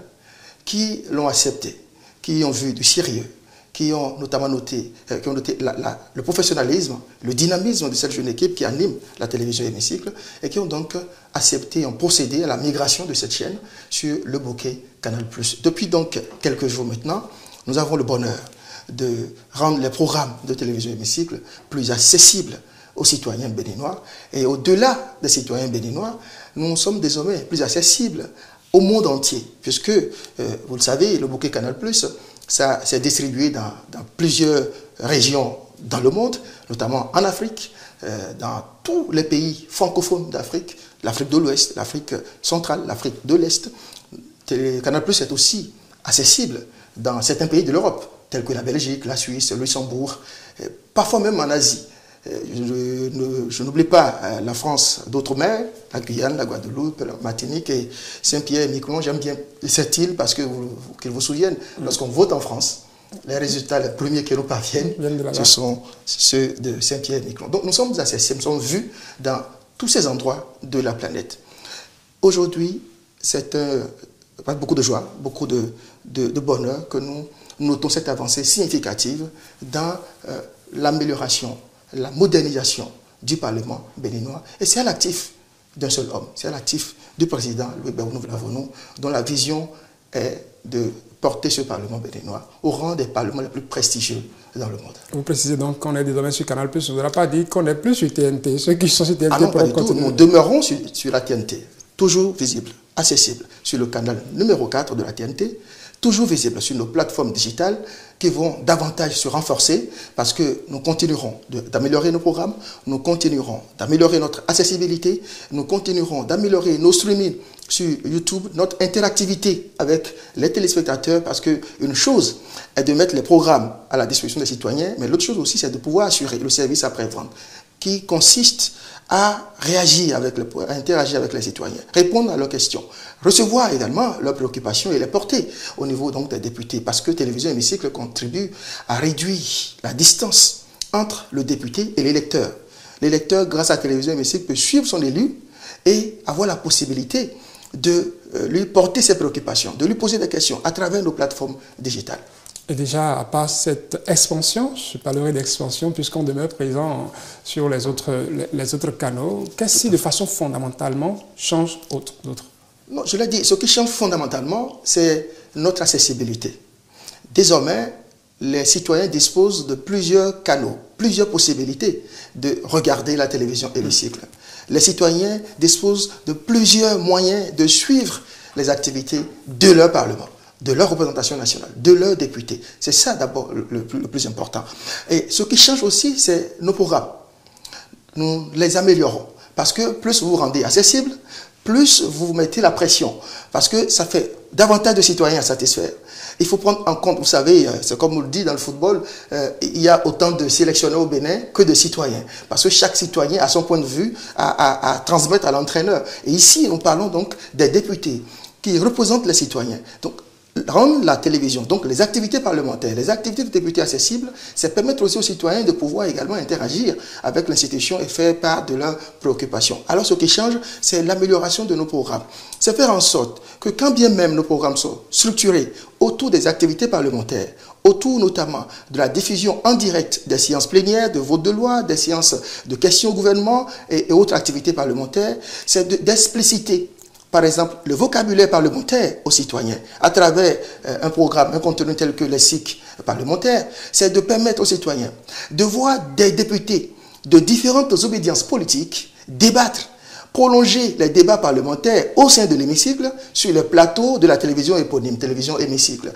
[SPEAKER 19] qui l'ont accepté, qui ont vu du sérieux, qui ont notamment noté, le professionnalisme, le dynamisme de cette jeune équipe qui anime la télévision Hémicycle et qui ont donc accepté, ont procédé à la migration de cette chaîne sur le bouquet Canal+. Depuis donc quelques jours maintenant, nous avons le bonheur de rendre les programmes de télévision Hémicycle plus accessibles aux citoyens béninois. Et au-delà des citoyens béninois, nous sommes désormais plus accessibles au monde entier, puisque, vous le savez, le bouquet Canal+, ça s'est distribué dans plusieurs régions dans le monde, notamment en Afrique, dans tous les pays francophones d'Afrique, l'Afrique de l'Ouest, l'Afrique centrale, l'Afrique de l'Est. Canal+ est aussi accessible dans certains pays de l'Europe, tels que la Belgique, la Suisse, le Luxembourg, parfois même en Asie. Je n'oublie pas la France d'outre-mer, la Guyane, la Guadeloupe, la Martinique et Saint-Pierre-et-Miquelon. J'aime bien cette île parce qu'ils vous souviennent, lorsqu'on vote en France, les résultats les premiers qui nous parviennent, ce sont ceux de Saint-Pierre-et-Miquelon. Donc nous sommes accessibles, nous sommes vus dans tous ces endroits de la planète. Aujourd'hui, c'est beaucoup de joie, beaucoup de bonheur que nous notons cette avancée significative dans l'amélioration, la modernisation du Parlement béninois. Et c'est à l'actif d'un seul homme, c'est à l'actif du président Louis Béounou Vlavonou, dont la vision est de porter ce Parlement béninois au rang des parlements les plus prestigieux dans le monde.
[SPEAKER 1] Vous précisez donc qu'on est désormais sur Canal+, vous n'avez pas dit qu'on n'est plus sur TNT, ceux qui sont sur TNT
[SPEAKER 19] non, pas du tout. Nous demeurons sur la TNT, toujours visible, accessible, sur le canal numéro 4 de la TNT, toujours visible sur nos plateformes digitales qui vont davantage se renforcer parce que nous continuerons d'améliorer nos programmes, nous continuerons d'améliorer notre accessibilité, nous continuerons d'améliorer nos streamings sur YouTube, notre interactivité avec les téléspectateurs parce qu'une chose est de mettre les programmes à la disposition des citoyens, mais l'autre chose aussi c'est de pouvoir assurer le service après-vente qui consiste à réagir à interagir avec les citoyens, répondre à leurs questions, recevoir également leurs préoccupations et les porter au niveau donc des députés, parce que Télévision Hémicycle contribue à réduire la distance entre le député et l'électeur. L'électeur, grâce à Télévision Hémicycle, peut suivre son élu et avoir la possibilité de lui porter ses préoccupations, de lui poser des questions à travers nos plateformes digitales.
[SPEAKER 1] Et déjà, à part cette expansion, je parlerai d'expansion puisqu'on demeure présent sur les autres canaux, qu'est-ce qui de façon fondamentalement change d'autres?
[SPEAKER 19] Non, je l'ai dit, ce qui change fondamentalement, c'est notre accessibilité. Désormais, les citoyens disposent de plusieurs canaux, plusieurs possibilités de regarder la télévision Hémicycle. Les citoyens disposent de plusieurs moyens de suivre les activités de leur Parlement, de leur représentation nationale, de leurs députés. C'est ça d'abord le plus important. Et ce qui change aussi, c'est nos programmes. Nous les améliorons. Parce que plus vous vous rendez accessible, plus vous mettez la pression. Parce que ça fait davantage de citoyens à satisfaire. Il faut prendre en compte, vous savez, c'est comme on le dit dans le football, il y a autant de sélectionneurs au Bénin que de citoyens. Parce que chaque citoyen a son point de vue à transmettre à l'entraîneur. Et ici, nous parlons donc des députés qui représentent les citoyens. Donc, rendre la télévision, donc les activités parlementaires, les activités de députés accessibles, c'est permettre aussi aux citoyens de pouvoir également interagir avec l'institution et faire part de leurs préoccupations. Alors ce qui change, c'est l'amélioration de nos programmes. C'est faire en sorte que quand bien même nos programmes sont structurés autour des activités parlementaires, autour notamment de la diffusion en direct des séances plénières, de vote de loi, des séances de questions au gouvernement et autres activités parlementaires, c'est d'expliciter par exemple, le vocabulaire parlementaire aux citoyens, à travers un programme, un contenu tel que les cycles parlementaires, c'est de permettre aux citoyens de voir des députés de différentes obédiences politiques débattre, prolonger les débats parlementaires au sein de l'hémicycle sur le plateau de la télévision éponyme, télévision Hémicycle.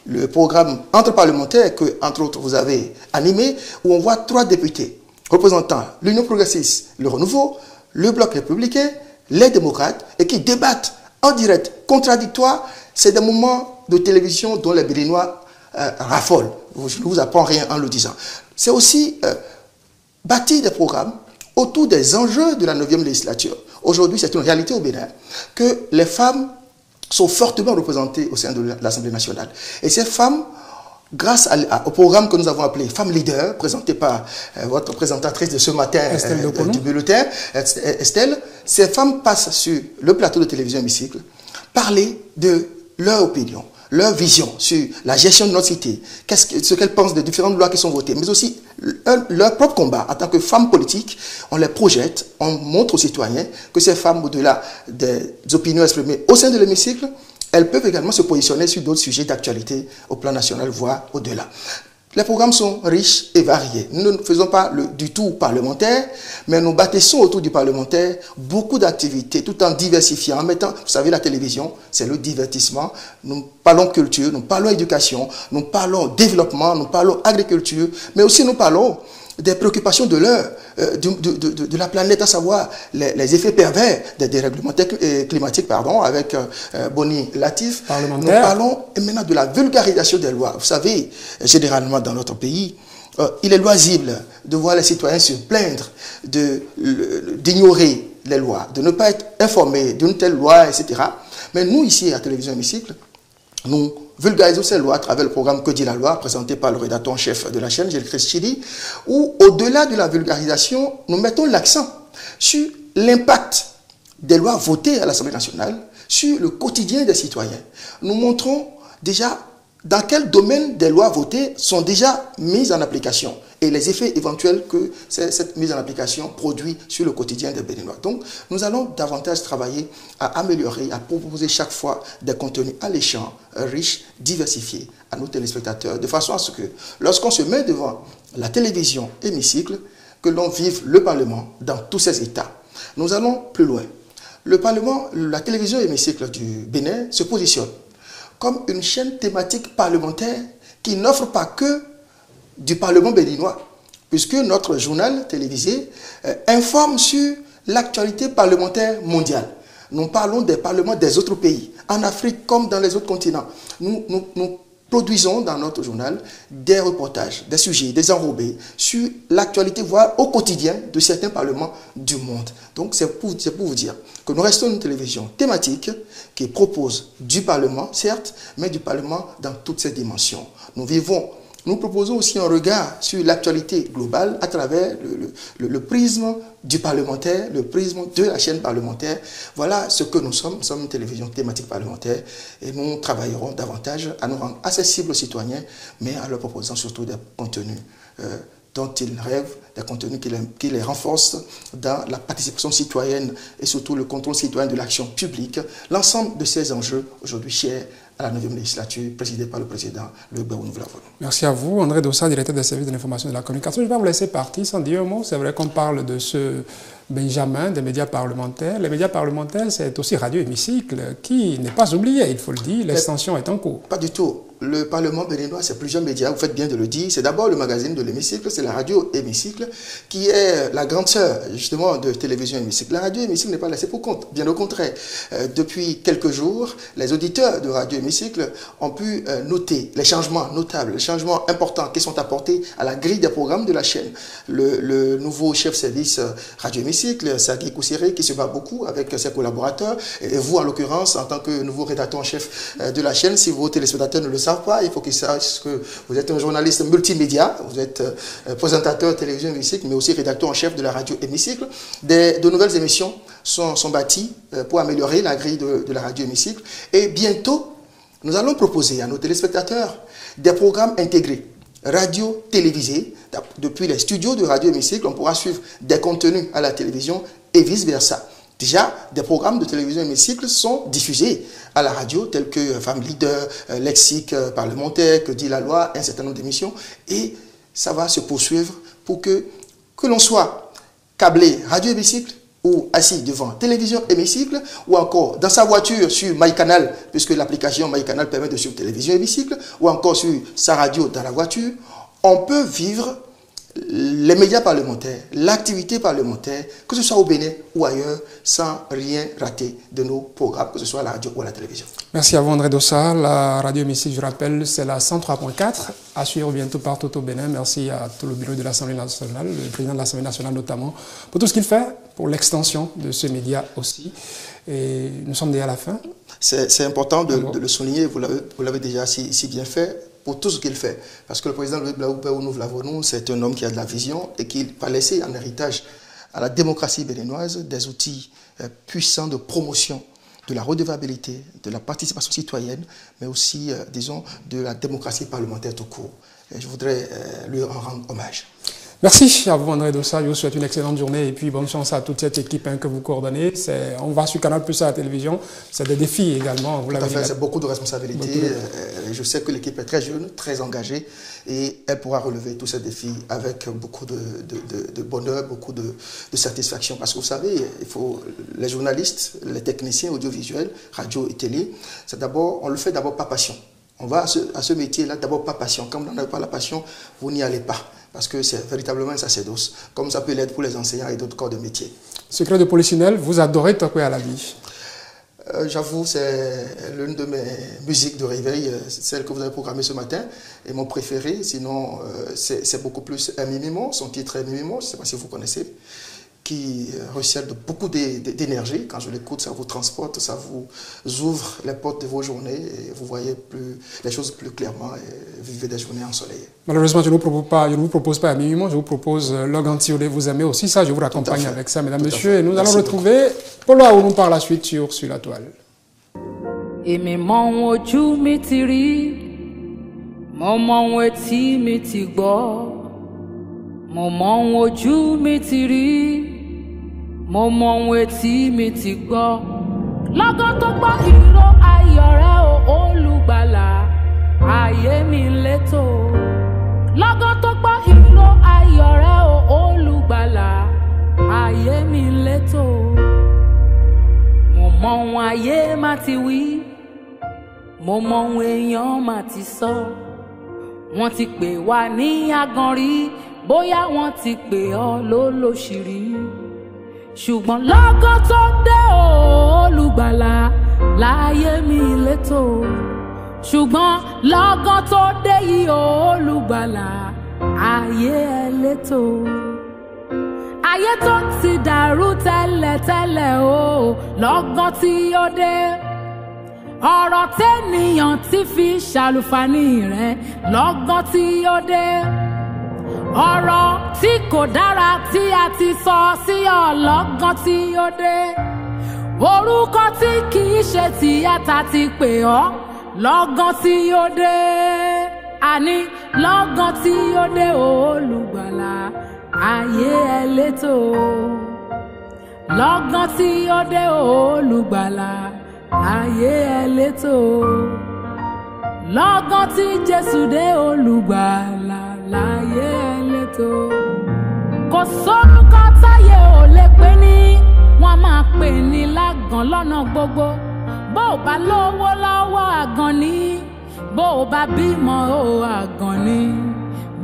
[SPEAKER 19] Le programme entre parlementaires que, entre autres, vous avez animé, où on voit 3 députés représentant l'Union progressiste, le Renouveau, le Bloc républicain, les démocrates, et qui débattent en direct, contradictoire. C'est des moments de télévision dont les Béninois raffolent. Je ne vous apprends rien en le disant. C'est aussi bâtir des programmes autour des enjeux de la 9e législature. Aujourd'hui, c'est une réalité au Bénin que les femmes sont fortement représentées au sein de l'Assemblée nationale. Et ces femmes, grâce au programme que nous avons appelé Femmes Leaders, présenté par votre présentatrice de ce matin du bulletin, Estelle, ces femmes passent sur le plateau de télévision Hémicycle, parler de leur opinion, leur vision sur la gestion de notre cité, ce qu'elles pensent des différentes lois qui sont votées, mais aussi leur propre combat en tant que femmes politiques, on les projette, on montre aux citoyens que ces femmes, au-delà des opinions exprimées au sein de l'hémicycle, elles peuvent également se positionner sur d'autres sujets d'actualité au plan national, voire au-delà. Les programmes sont riches et variés. Nous ne faisons pas du tout parlementaire, mais nous bâtissons autour du parlementaire beaucoup d'activités, tout en diversifiant, en mettant, vous savez, la télévision, c'est le divertissement. Nous parlons culture, nous parlons éducation, nous parlons développement, nous parlons agriculture, mais aussi nous parlons des préoccupations de l'heure, de la planète, à savoir les effets pervers des dérèglements climatiques, avec Boni Latif. Nous parlons maintenant de la vulgarisation des lois. Vous savez, généralement dans notre pays, il est loisible de voir les citoyens se plaindre d'ignorer les lois, de ne pas être informés d'une telle loi, etc. Mais nous, ici, à Télévision Hémicycle, nous vulgarisons ces lois à travers le programme Que dit la loi, présenté par le rédacteur en chef de la chaîne, Gilles-Christ Chili, où, au-delà de la vulgarisation, nous mettons l'accent sur l'impact des lois votées à l'Assemblée nationale sur le quotidien des citoyens. Nous montrons déjà dans quel domaine des lois votées sont déjà mises en application et les effets éventuels que cette mise en application produit sur le quotidien des Béninois. Donc, nous allons davantage travailler à améliorer, à proposer chaque fois des contenus alléchants, riches, diversifiés à nos téléspectateurs, de façon à ce que, lorsqu'on se met devant la télévision hémicycle, que l'on vive le Parlement dans tous ses états. Nous allons plus loin. Le Parlement, la télévision hémicycle du Bénin se positionne comme une chaîne thématique parlementaire qui n'offre pas que du Parlement béninois, puisque notre journal télévisé informe sur l'actualité parlementaire mondiale. Nous parlons des parlements des autres pays, en Afrique comme dans les autres continents. Nous produisons dans notre journal des reportages, des sujets, des enrobés sur l'actualité, voire au quotidien de certains parlements du monde. Donc c'est pour vous dire que nous restons une télévision thématique qui propose du Parlement, certes, mais du Parlement dans toutes ses dimensions. Nous proposons aussi un regard sur l'actualité globale à travers le prisme du parlementaire, le prisme de la chaîne parlementaire. Voilà ce que nous sommes. Nous sommes une télévision thématique parlementaire et nous travaillerons davantage à nous rendre accessibles aux citoyens, mais en leur proposant surtout des contenus dont ils rêvent, des contenus qui les renforcent dans la participation citoyenne et surtout le contrôle citoyen de l'action publique. L'ensemble de ces enjeux aujourd'hui chers à la 9e législature, présidée par le président Loïc Baounou Vlavonou.
[SPEAKER 1] Merci à vous, André Dossa, directeur des services de l'information et de la communication. Je vais vous laisser partir sans dire un mot. C'est vrai qu'on parle de ce Benjamin des médias parlementaires. Les médias parlementaires, c'est aussi Radio Hémicycle, qui n'est pas oublié, il faut le dire. L'extension est en cours.
[SPEAKER 19] Pas du tout. Le Parlement béninois, c'est plusieurs médias, vous faites bien de le dire. C'est d'abord le magazine de l'Hémicycle, c'est la radio Hémicycle, qui est la grande sœur, justement, de Télévision Hémicycle. La radio Hémicycle n'est pas laissée pour compte, bien au contraire. Depuis quelques jours, les auditeurs de Radio Hémicycle ont pu noter les changements notables, les changements importants qui sont apportés à la grille des programmes de la chaîne. Le nouveau chef service Radio Hémicycle, Sagui Koussiré, qui se bat beaucoup avec ses collaborateurs, et vous, en l'occurrence, en tant que nouveau rédacteur en chef de la chaîne, si vos téléspectateurs ne le savent pas, il faut qu'ils sachent que vous êtes un journaliste multimédia, vous êtes présentateur télévision Hémicycle, mais aussi rédacteur en chef de la radio Hémicycle. De nouvelles émissions sont bâties pour améliorer la grille de la radio Hémicycle. Et bientôt, nous allons proposer à nos téléspectateurs des programmes intégrés, radio télévisée. Depuis les studios de Radio Hémicycle, on pourra suivre des contenus à la télévision et vice-versa. Déjà, des programmes de télévision Hémicycle sont diffusés à la radio, tels que Femme Leader, Lexique parlementaire, Que dit la loi, un certain nombre d'émissions. Et ça va se poursuivre pour que l'on soit câblé Radio Hémicycle ou assis devant Télévision Hémicycle, ou encore dans sa voiture sur MyCanal, puisque l'application MyCanal permet de suivre Télévision Hémicycle, ou encore sur sa radio dans la voiture. On peut vivre les médias parlementaires, l'activité parlementaire, que ce soit au Bénin ou ailleurs, sans rien rater de nos programmes, que ce soit à la radio ou à la télévision.
[SPEAKER 1] Merci à vous, André Dossa. La radio Hémicycle, je rappelle, c'est la 103.4, à suivre bientôt partout au Bénin. Merci à tout le bureau de l'Assemblée nationale, le président de l'Assemblée nationale notamment, pour tout ce qu'il fait, pour l'extension de ce média aussi. Et nous sommes déjà à la fin.
[SPEAKER 19] C'est important de le souligner, vous l'avez déjà si bien fait, pour tout ce qu'il fait. Parce que le président Loïc Baounou Vlavonou, c'est un homme qui a de la vision et qui va laisser en héritage à la démocratie béninoise des outils puissants de promotion de la redevabilité, de la participation citoyenne, mais aussi, disons, de la démocratie parlementaire tout court. Et je voudrais lui rendre hommage.
[SPEAKER 1] Merci à vous, André Dossa. Je vous souhaite une excellente journée et puis bonne chance à toute cette équipe que vous coordonnez. On va sur Canal Plus à la télévision. C'est des défis également.
[SPEAKER 19] Tout à fait, c'est beaucoup de responsabilités. Je sais que l'équipe est très jeune, très engagée et elle pourra relever tous ces défis avec beaucoup de bonheur, beaucoup de satisfaction. Parce que vous savez, les journalistes, les techniciens audiovisuels, radio et télé, on le fait d'abord par passion. On va à ce métier-là d'abord par passion. Quand vous n'avez pas la passion, vous n'y allez pas. Parce que c'est véritablement un sacerdoce, comme ça peut l'être pour les enseignants et d'autres corps de métier. Secret de Polichinelle, vous adorez Tokwe à la vie. J'avoue, c'est l'une de mes musiques de réveil, celle que vous avez programmée ce matin, et mon préféré. Sinon, c'est beaucoup plus Mimimo, son titre est Mimimo, je ne sais pas si vous connaissez, qui recèle de beaucoup d'énergie. Quand je l'écoute, ça vous transporte, ça vous ouvre les portes de vos journées et vous voyez les choses plus clairement et vivez des journées ensoleillées. Malheureusement, je ne vous propose pas un minimum, je vous propose Logantiolé, vous aimez aussi ça, je vous raccompagne avec ça, mesdames, messieurs. Et nous allons retrouver Polo Aounou par la suite sur la toile.
[SPEAKER 2] Et mes mon oju mitiri, mon weti mitigbo, mon oju mitiri. Mo mọ ohun etí mi ti gbọ́. Lọ́gán tó gbọ́ ìró ayọ̀ rẹ o olùgbàlà, ayé mi létò. Lọ́gán tó gbọ́ ìró ayọ̀ rẹ o olùgbàlà, ayé mi létò. Mo mọ ohun ayé má ti wí, mo mọ ohun èèyàn má ti sọ. Wọ́n ti pè wá ní aganrí, bóyá wọ́n ti pè ọ́ lólóṣìírí. Ṣùgbọ́n lọ́gán tó dé olùgbàlà láyé mi létò. Ṣùgbọ́n lọ́gán tó dé yìí olùgbàlà ayé ẹ létò. Ayé tó ti dàrú tẹ́lẹ̀tẹ́lẹ̀ o lọ́gán tí ó dé. Ọ̀rọ̀ tẹ́nìyàn ti fi ṣàlùfàní rẹ̀ lọ́gán tí ó dé. Ọ̀rọ̀ tí kò dára tí a ti sọ sí ọlọ́gán tí ó dé. Orúkọ tí kìí ṣe tìyàtà ti pè ọ́ lọ́gán tí ó dé. Àní lọ́gán tí ó dé olùgbàlà ayé ẹ létò. Lọ́gán tí ó dé olùgbàlà ayé ẹ létò. Lọ́gán tí Jésù dé olùgbàlà láyé ẹlẹ́tò. Kò sórúkọ táyé ò lè pè ní, wọ́n máa pè ní lágàn lọ́nà gbogbo. Bó o bá lówó lọ́wọ́ àgàn ni, bó o bá bímọ o àgàn ni,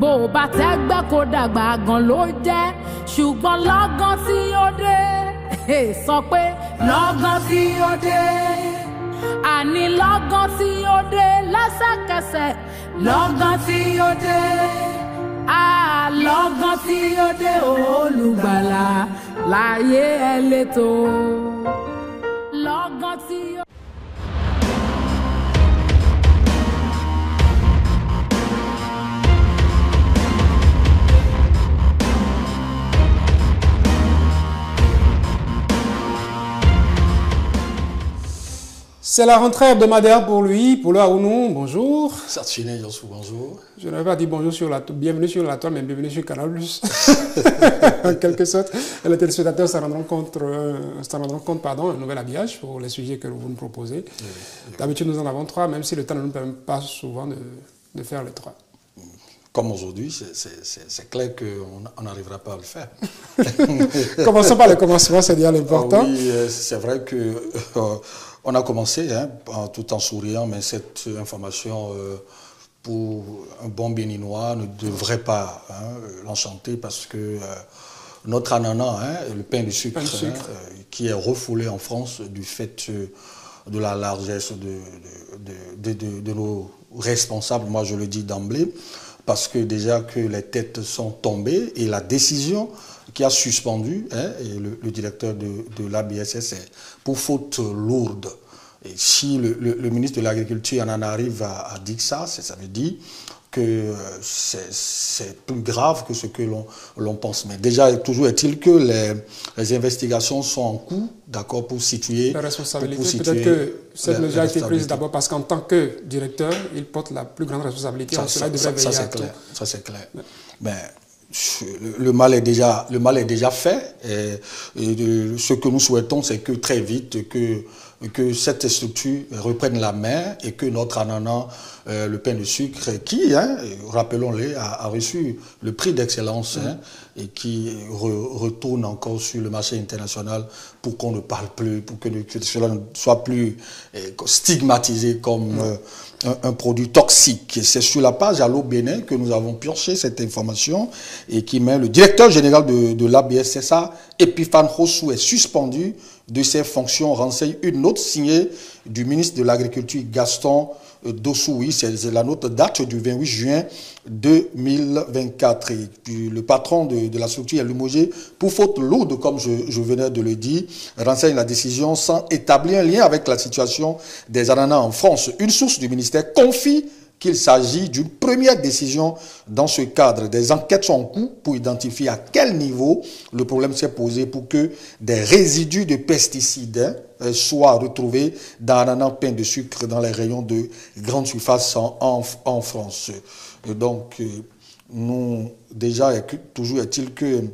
[SPEAKER 2] bó o bá tẹ́gbẹ́ kó dàgbà àgàn ló jẹ́. Ṣùgbọ́n lọ́gán tí ó dé, sọ pé lọ́gán tí ó dé. Àní lọ́gán tí ó dé lẹ́sẹ̀kẹsẹ̀, lọ́gán tí ó dé. Lọ́gán tí ó dé olùgbàlà láyé ẹ létò. Lọ́gán tí ó.
[SPEAKER 1] C'est la rentrée hebdomadaire pour lui, Polo Aounou, bonjour.
[SPEAKER 20] Sartine Yossou, bonjour.
[SPEAKER 1] Je n'avais pas dit bonjour bienvenue sur la toile, mais bienvenue sur Canal+. En quelque sorte, les téléspectateurs se rendront compte, un nouvel habillage pour les sujets que vous nous proposez. D'habitude, nous en avons 3, même si le temps ne nous permet pas souvent de faire les 3.
[SPEAKER 20] Comme aujourd'hui, c'est clair qu'on n'arrivera pas à le faire.
[SPEAKER 1] Commençons par le commencement, c'est déjà l'important.
[SPEAKER 20] Oui, c'est vrai que on a commencé tout en souriant, mais cette information pour un bon béninois ne devrait pas l'enchanter parce que notre ananas, le pain du sucre, qui est refoulé en France du fait de la largesse de nos responsables, moi je le dis d'emblée, parce que déjà que les têtes sont tombées et la décision qui a suspendu le directeur de l'ABSS pour faute lourde. Et si le ministre de l'Agriculture en arrive à dire ça veut dire que c'est plus grave que ce que l'on pense. Mais déjà, toujours est-il que les investigations sont en cours, d'accord, pour situer...
[SPEAKER 1] La responsabilité, peut-être que cette mesure a été prise d'abord parce qu'en tant que directeur, il porte la plus grande responsabilité. Ça
[SPEAKER 20] c'est clair. Mais le mal est déjà fait. Et ce que nous souhaitons, c'est que très vite, que cette structure reprenne la main et que notre ananas, le pain de sucre, qui, rappelons-le, a reçu le prix d'excellence et qui retourne encore sur le marché international pour qu'on ne parle plus, pour que cela ne soit plus stigmatisé comme un produit toxique. C'est sur la page Allo Bénin que nous avons pioché cette information et qui met le directeur général de l'ABSSA, Epiphane Rossou, est suspendu de ses fonctions, renseigne une note signée du ministre de l'Agriculture Gaston Dossoui. C'est la note date du 28 juin 2024. Et puis le patron de la structure est limogé pour faute lourde, comme je venais de le dire, renseigne la décision sans établir un lien avec la situation des ananas en France. Une source du ministère confie qu'il s'agit d'une première décision dans ce cadre. Des enquêtes sont en cours pour identifier à quel niveau le problème s'est posé pour que des résidus de pesticides soient retrouvés dans l'ananas pain de sucre dans les rayons de grande surface en France. Et donc, nous, déjà, toujours est-il que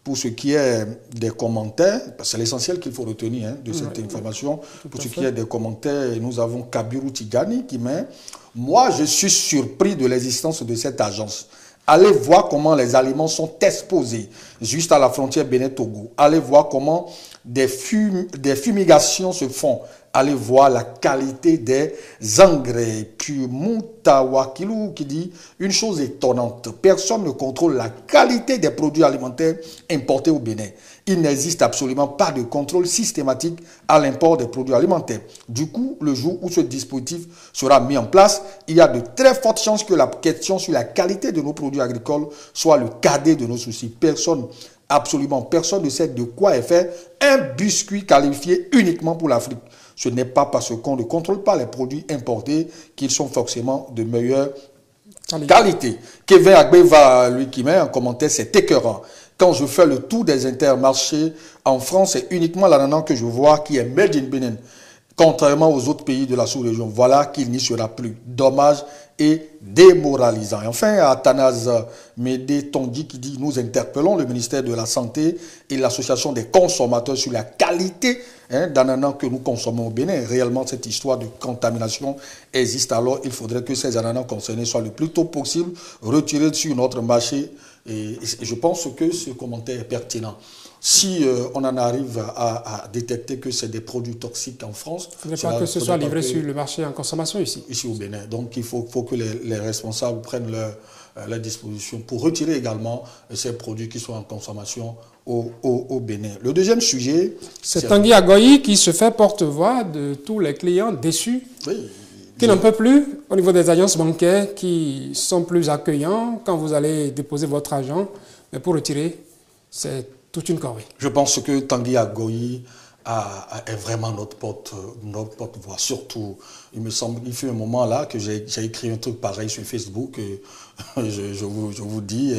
[SPEAKER 20] pour ce qui est des commentaires, parce que c'est l'essentiel qu'il faut retenir de cette information, pour ce qui est des commentaires, nous avons Kabiru Tigani qui met « Moi, je suis surpris de l'existence de cette agence. Allez voir comment les aliments sont exposés juste à la frontière Bénin-Togo. Allez voir comment des fumigations se font. Allez voir la qualité des engrais. » Puis Moutawakilou qui dit une chose étonnante. Personne ne contrôle la qualité des produits alimentaires importés au Bénin. Il n'existe absolument pas de contrôle systématique à l'import des produits alimentaires. Du coup, le jour où ce dispositif sera mis en place, il y a de très fortes chances que la question sur la qualité de nos produits agricoles soit le cadet de nos soucis. Personne, absolument personne ne sait de quoi est fait un biscuit qualifié uniquement pour l'Afrique. Ce n'est pas parce qu'on ne contrôle pas les produits importés qu'ils sont forcément de meilleure qualité. Kevin Agbeva, lui qui met en commentaire, c'est écœurant. Quand je fais le tour des intermarchés en France, c'est uniquement l'ananas que je vois qui est made in Benin. Contrairement aux autres pays de la sous-région, voilà qu'il n'y sera plus. Dommage et démoralisant. Et enfin, Athanase Médé Tondi qui dit « Nous interpellons le ministère de la Santé et l'association des consommateurs sur la qualité d'ananas que nous consommons au Bénin. Réellement, cette histoire de contamination existe. Alors, il faudrait que ces ananas concernés soient le plus tôt possible retirés sur notre marché. Et je pense que ce commentaire est pertinent. Si on en arrive à détecter que c'est des produits toxiques en France... Il ne faudrait pas que ce soit livré sur le marché en consommation ici. Ici au Bénin. Donc il faut que les responsables prennent leurs dispositions pour retirer également ces produits qui sont en consommation au Bénin. Le deuxième sujet...
[SPEAKER 1] C'est Tanguy Agoyi qui se fait porte-voix de tous les clients déçus. Oui. Qui n'en peut plus au niveau des agences bancaires qui sont plus accueillants quand vous allez déposer votre argent. Mais pour retirer, c'est toute une corvée.
[SPEAKER 20] Je pense que Tanguy Agoyi est vraiment notre porte-voix. Surtout, il me semble, il fait un moment là que j'ai écrit un truc pareil sur Facebook. Je vous dis,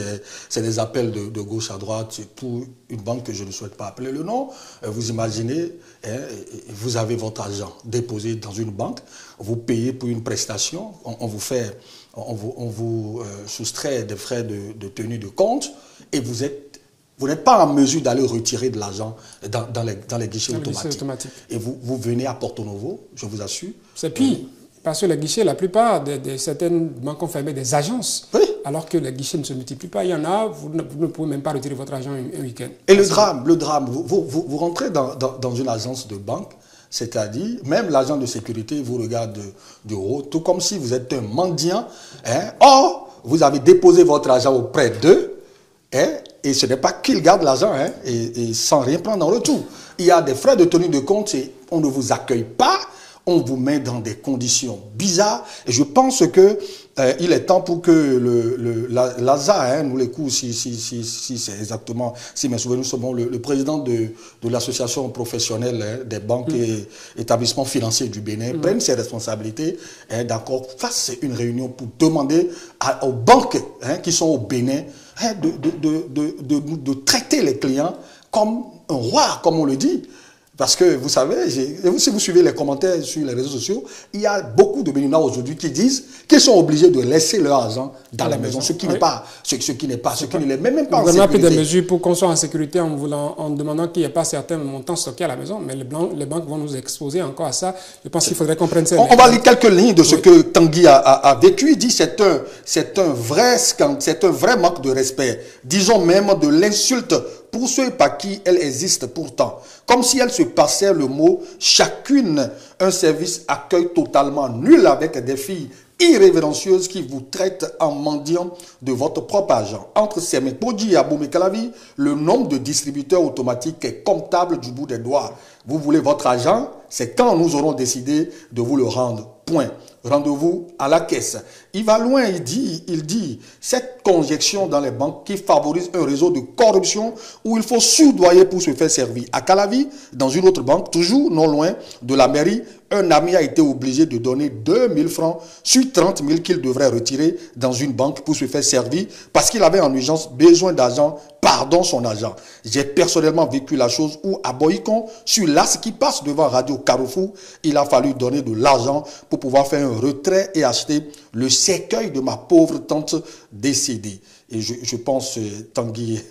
[SPEAKER 20] c'est des appels de gauche à droite pour une banque que je ne souhaite pas appeler le nom. Vous imaginez, vous avez votre argent déposé dans une banque, vous payez pour une prestation, on vous soustrait des frais de tenue de compte et vous n'êtes pas en mesure d'aller retirer de l'argent dans les guichets automatiques. Et vous venez à Porto Novo, je vous assure.
[SPEAKER 1] C'est pire, parce que les guichets, la plupart de certaines banques ont fermé des agences, alors que les guichets ne se multiplient pas. Il y en a, vous ne pouvez même pas retirer votre argent un week-end.
[SPEAKER 20] Et le drame, vous rentrez dans une agence de banque, c'est-à-dire, même l'agent de sécurité vous regarde de haut, tout comme si vous êtes un mendiant. Or, vous avez déposé votre argent auprès d'eux, et ce n'est pas qu'ils gardent l'argent et sans rien prendre en retour. Il y a des frais de tenue de compte et on ne vous accueille pas, on vous met dans des conditions bizarres. Et je pense que il est temps pour que l'ASA, nous les coups, si c'est exactement, si mes souvenirs sont bons, le président de l'association professionnelle des banques et établissements financiers du Bénin prenne ses responsabilités, d'accord, fasse une réunion pour demander aux banques qui sont au Bénin de traiter les clients comme un roi, comme on le dit. Parce que vous savez, si vous suivez les commentaires sur les réseaux sociaux, il y a beaucoup de Béninois aujourd'hui qui disent qu'ils sont obligés de laisser leur argent dans la maison, ce qui n'est pas, ce qui n'est pas, ce qui ne l'est même pas en sécurité.
[SPEAKER 1] On a pris des mesures pour qu'on soit en sécurité en demandant qu'il n'y ait pas certains montants stockés à la maison, mais les banques vont nous exposer encore à ça. Je pense qu'il faudrait qu'on prenne ça.
[SPEAKER 20] On va lire quelques lignes de ce que Tanguy a vécu. Il dit c'est un vrai manque de respect, disons même de l'insulte pour ceux par qui elle existe pourtant. Comme si elle se passait le mot chacune un service accueil totalement nul avec des filles irrévérencieuses qui vous traitent en mendiant de votre propre argent. Entre Semekpodji et Aboumekalavi, le nombre de distributeurs automatiques est comptable du bout des doigts. Vous voulez votre argent, c'est quand nous aurons décidé de vous le rendre. Point. Rendez-vous à la caisse. Il va loin, il dit, cette conjection dans les banques qui favorise un réseau de corruption où il faut soudoyer pour se faire servir. À Calavi, dans une autre banque, toujours non loin de la mairie, un ami a été obligé de donner 2000 francs sur 30 000 qu'il devrait retirer dans une banque pour se faire servir parce qu'il avait en urgence besoin d'argent, pardon son agent. J'ai personnellement vécu la chose où à Boïcon, sur l'as qui passe devant Radio Carrefour, il a fallu donner de l'argent pour pouvoir faire un retrait et acheter le cercueil de ma pauvre tante décédée. Et je pense, Tanguy,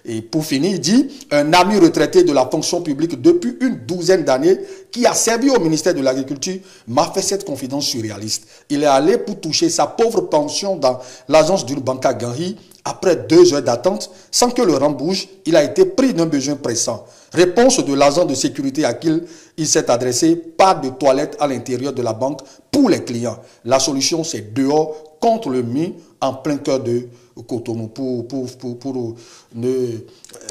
[SPEAKER 20] et pour finir, il dit, un ami retraité de la fonction publique depuis une douzaine d'années qui a servi au ministère de l'Agriculture m'a fait cette confidence surréaliste. Il est allé pour toucher sa pauvre pension dans l'agence d'une banque à Ganri. Après 2 heures d'attente, sans que le rang bouge, il a été pris d'un besoin pressant. Réponse de l'agent de sécurité à qui il s'est adressé, pas de toilette à l'intérieur de la banque pour les clients. La solution, c'est dehors contre le mur en plein cœur de Cotonou pour ne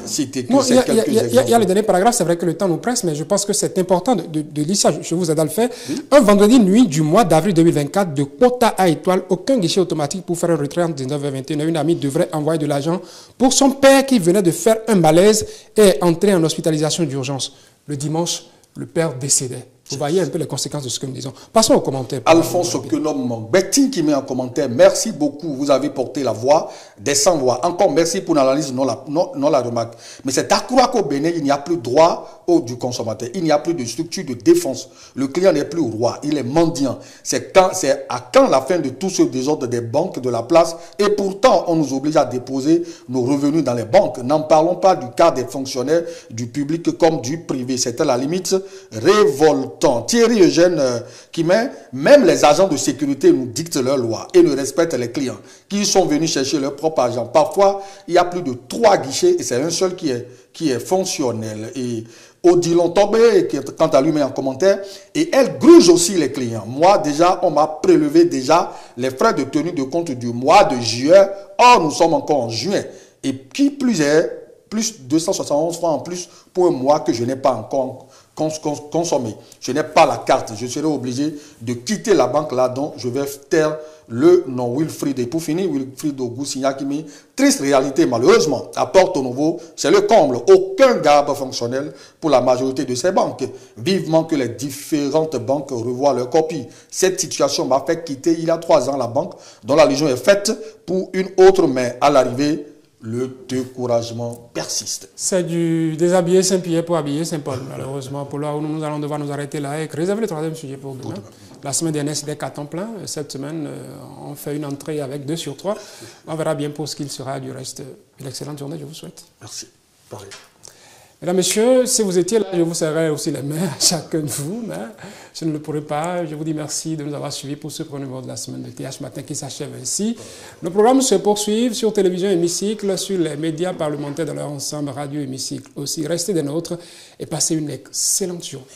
[SPEAKER 20] citer que ces quelques exemples.
[SPEAKER 1] Il y a le dernier paragraphe, c'est vrai que le temps nous presse, mais je pense que c'est important de lire ça. Je vous aide à le faire. Oui. Un vendredi nuit du mois d'avril 2024, de Kota à Étoile, aucun guichet automatique pour faire un retrait entre 19 et 21. Une amie devrait envoyer de l'argent pour son père qui venait de faire un malaise et entrer en hospitalisation d'urgence. Le dimanche, le père décédait. Vous voyez un peu les conséquences de ce que nous disons. Passons aux commentaires.
[SPEAKER 20] Alphonse Kenom, Betty qui met en commentaire, merci beaucoup, vous avez porté la voix des sans-voix. Encore merci pour l'analyse, non la remarque. Mais c'est à croire qu'au Bénin, il n'y a plus droit du consommateur. Il n'y a plus de structure de défense. Le client n'est plus roi, il est mendiant. C'est à quand la fin de tout ce désordre des banques de la place? Et pourtant, on nous oblige à déposer nos revenus dans les banques. N'en parlons pas du cas des fonctionnaires du public comme du privé. C'est à la limite révoltant. Thierry Eugène qui met, même les agents de sécurité nous dictent leurs lois et ne respectent les clients qui sont venus chercher leur propre argent. Parfois, il y a plus de 3 guichets et c'est un seul qui est fonctionnel. Et Odilon Tobé, qui quant à lui met en commentaire, et elle gruge aussi les clients. Moi, déjà, on m'a prélevé déjà les frais de tenue de compte du mois de juillet. Or, nous sommes encore en juin. Et qui plus est, plus 271 francs en plus pour un mois que je n'ai pas encore consommé. Je n'ai pas la carte. Je serai obligé de quitter la banque là, donc je vais taire le nom Wilfried. Et pour finir, Wilfried Ogousigna qui met triste réalité, malheureusement, à Porto Novo, c'est le comble. Aucun garde fonctionnel pour la majorité de ces banques. Vivement que les différentes banques revoient leurs copies. Cette situation m'a fait quitter il y a 3 ans la banque dont la légion est faite pour une autre, mais à l'arrivée, le découragement persiste.
[SPEAKER 1] C'est du déshabiller Saint-Pierre pour habiller Saint-Paul, malheureusement. Pour là où nous allons devoir nous arrêter là et réserver le 3e sujet pour demain. La semaine dernière, c'était 4 temps plein. Cette semaine, on fait une entrée avec 2 sur 3. On verra bien pour ce qu'il sera du reste. Une excellente journée, je vous souhaite.
[SPEAKER 20] Merci. Pareil.
[SPEAKER 1] Mesdames, Messieurs, si vous étiez là, je vous serrais aussi les mains à chacun de vous, mais je ne le pourrai pas. Je vous dis merci de nous avoir suivis pour ce premier numéro de la semaine de TH Matin qui s'achève ainsi. Nos programmes se poursuivent sur Télévision Hémicycle, sur les médias parlementaires dans leur ensemble, Radio Hémicycle aussi. Restez des nôtres et passez une excellente journée.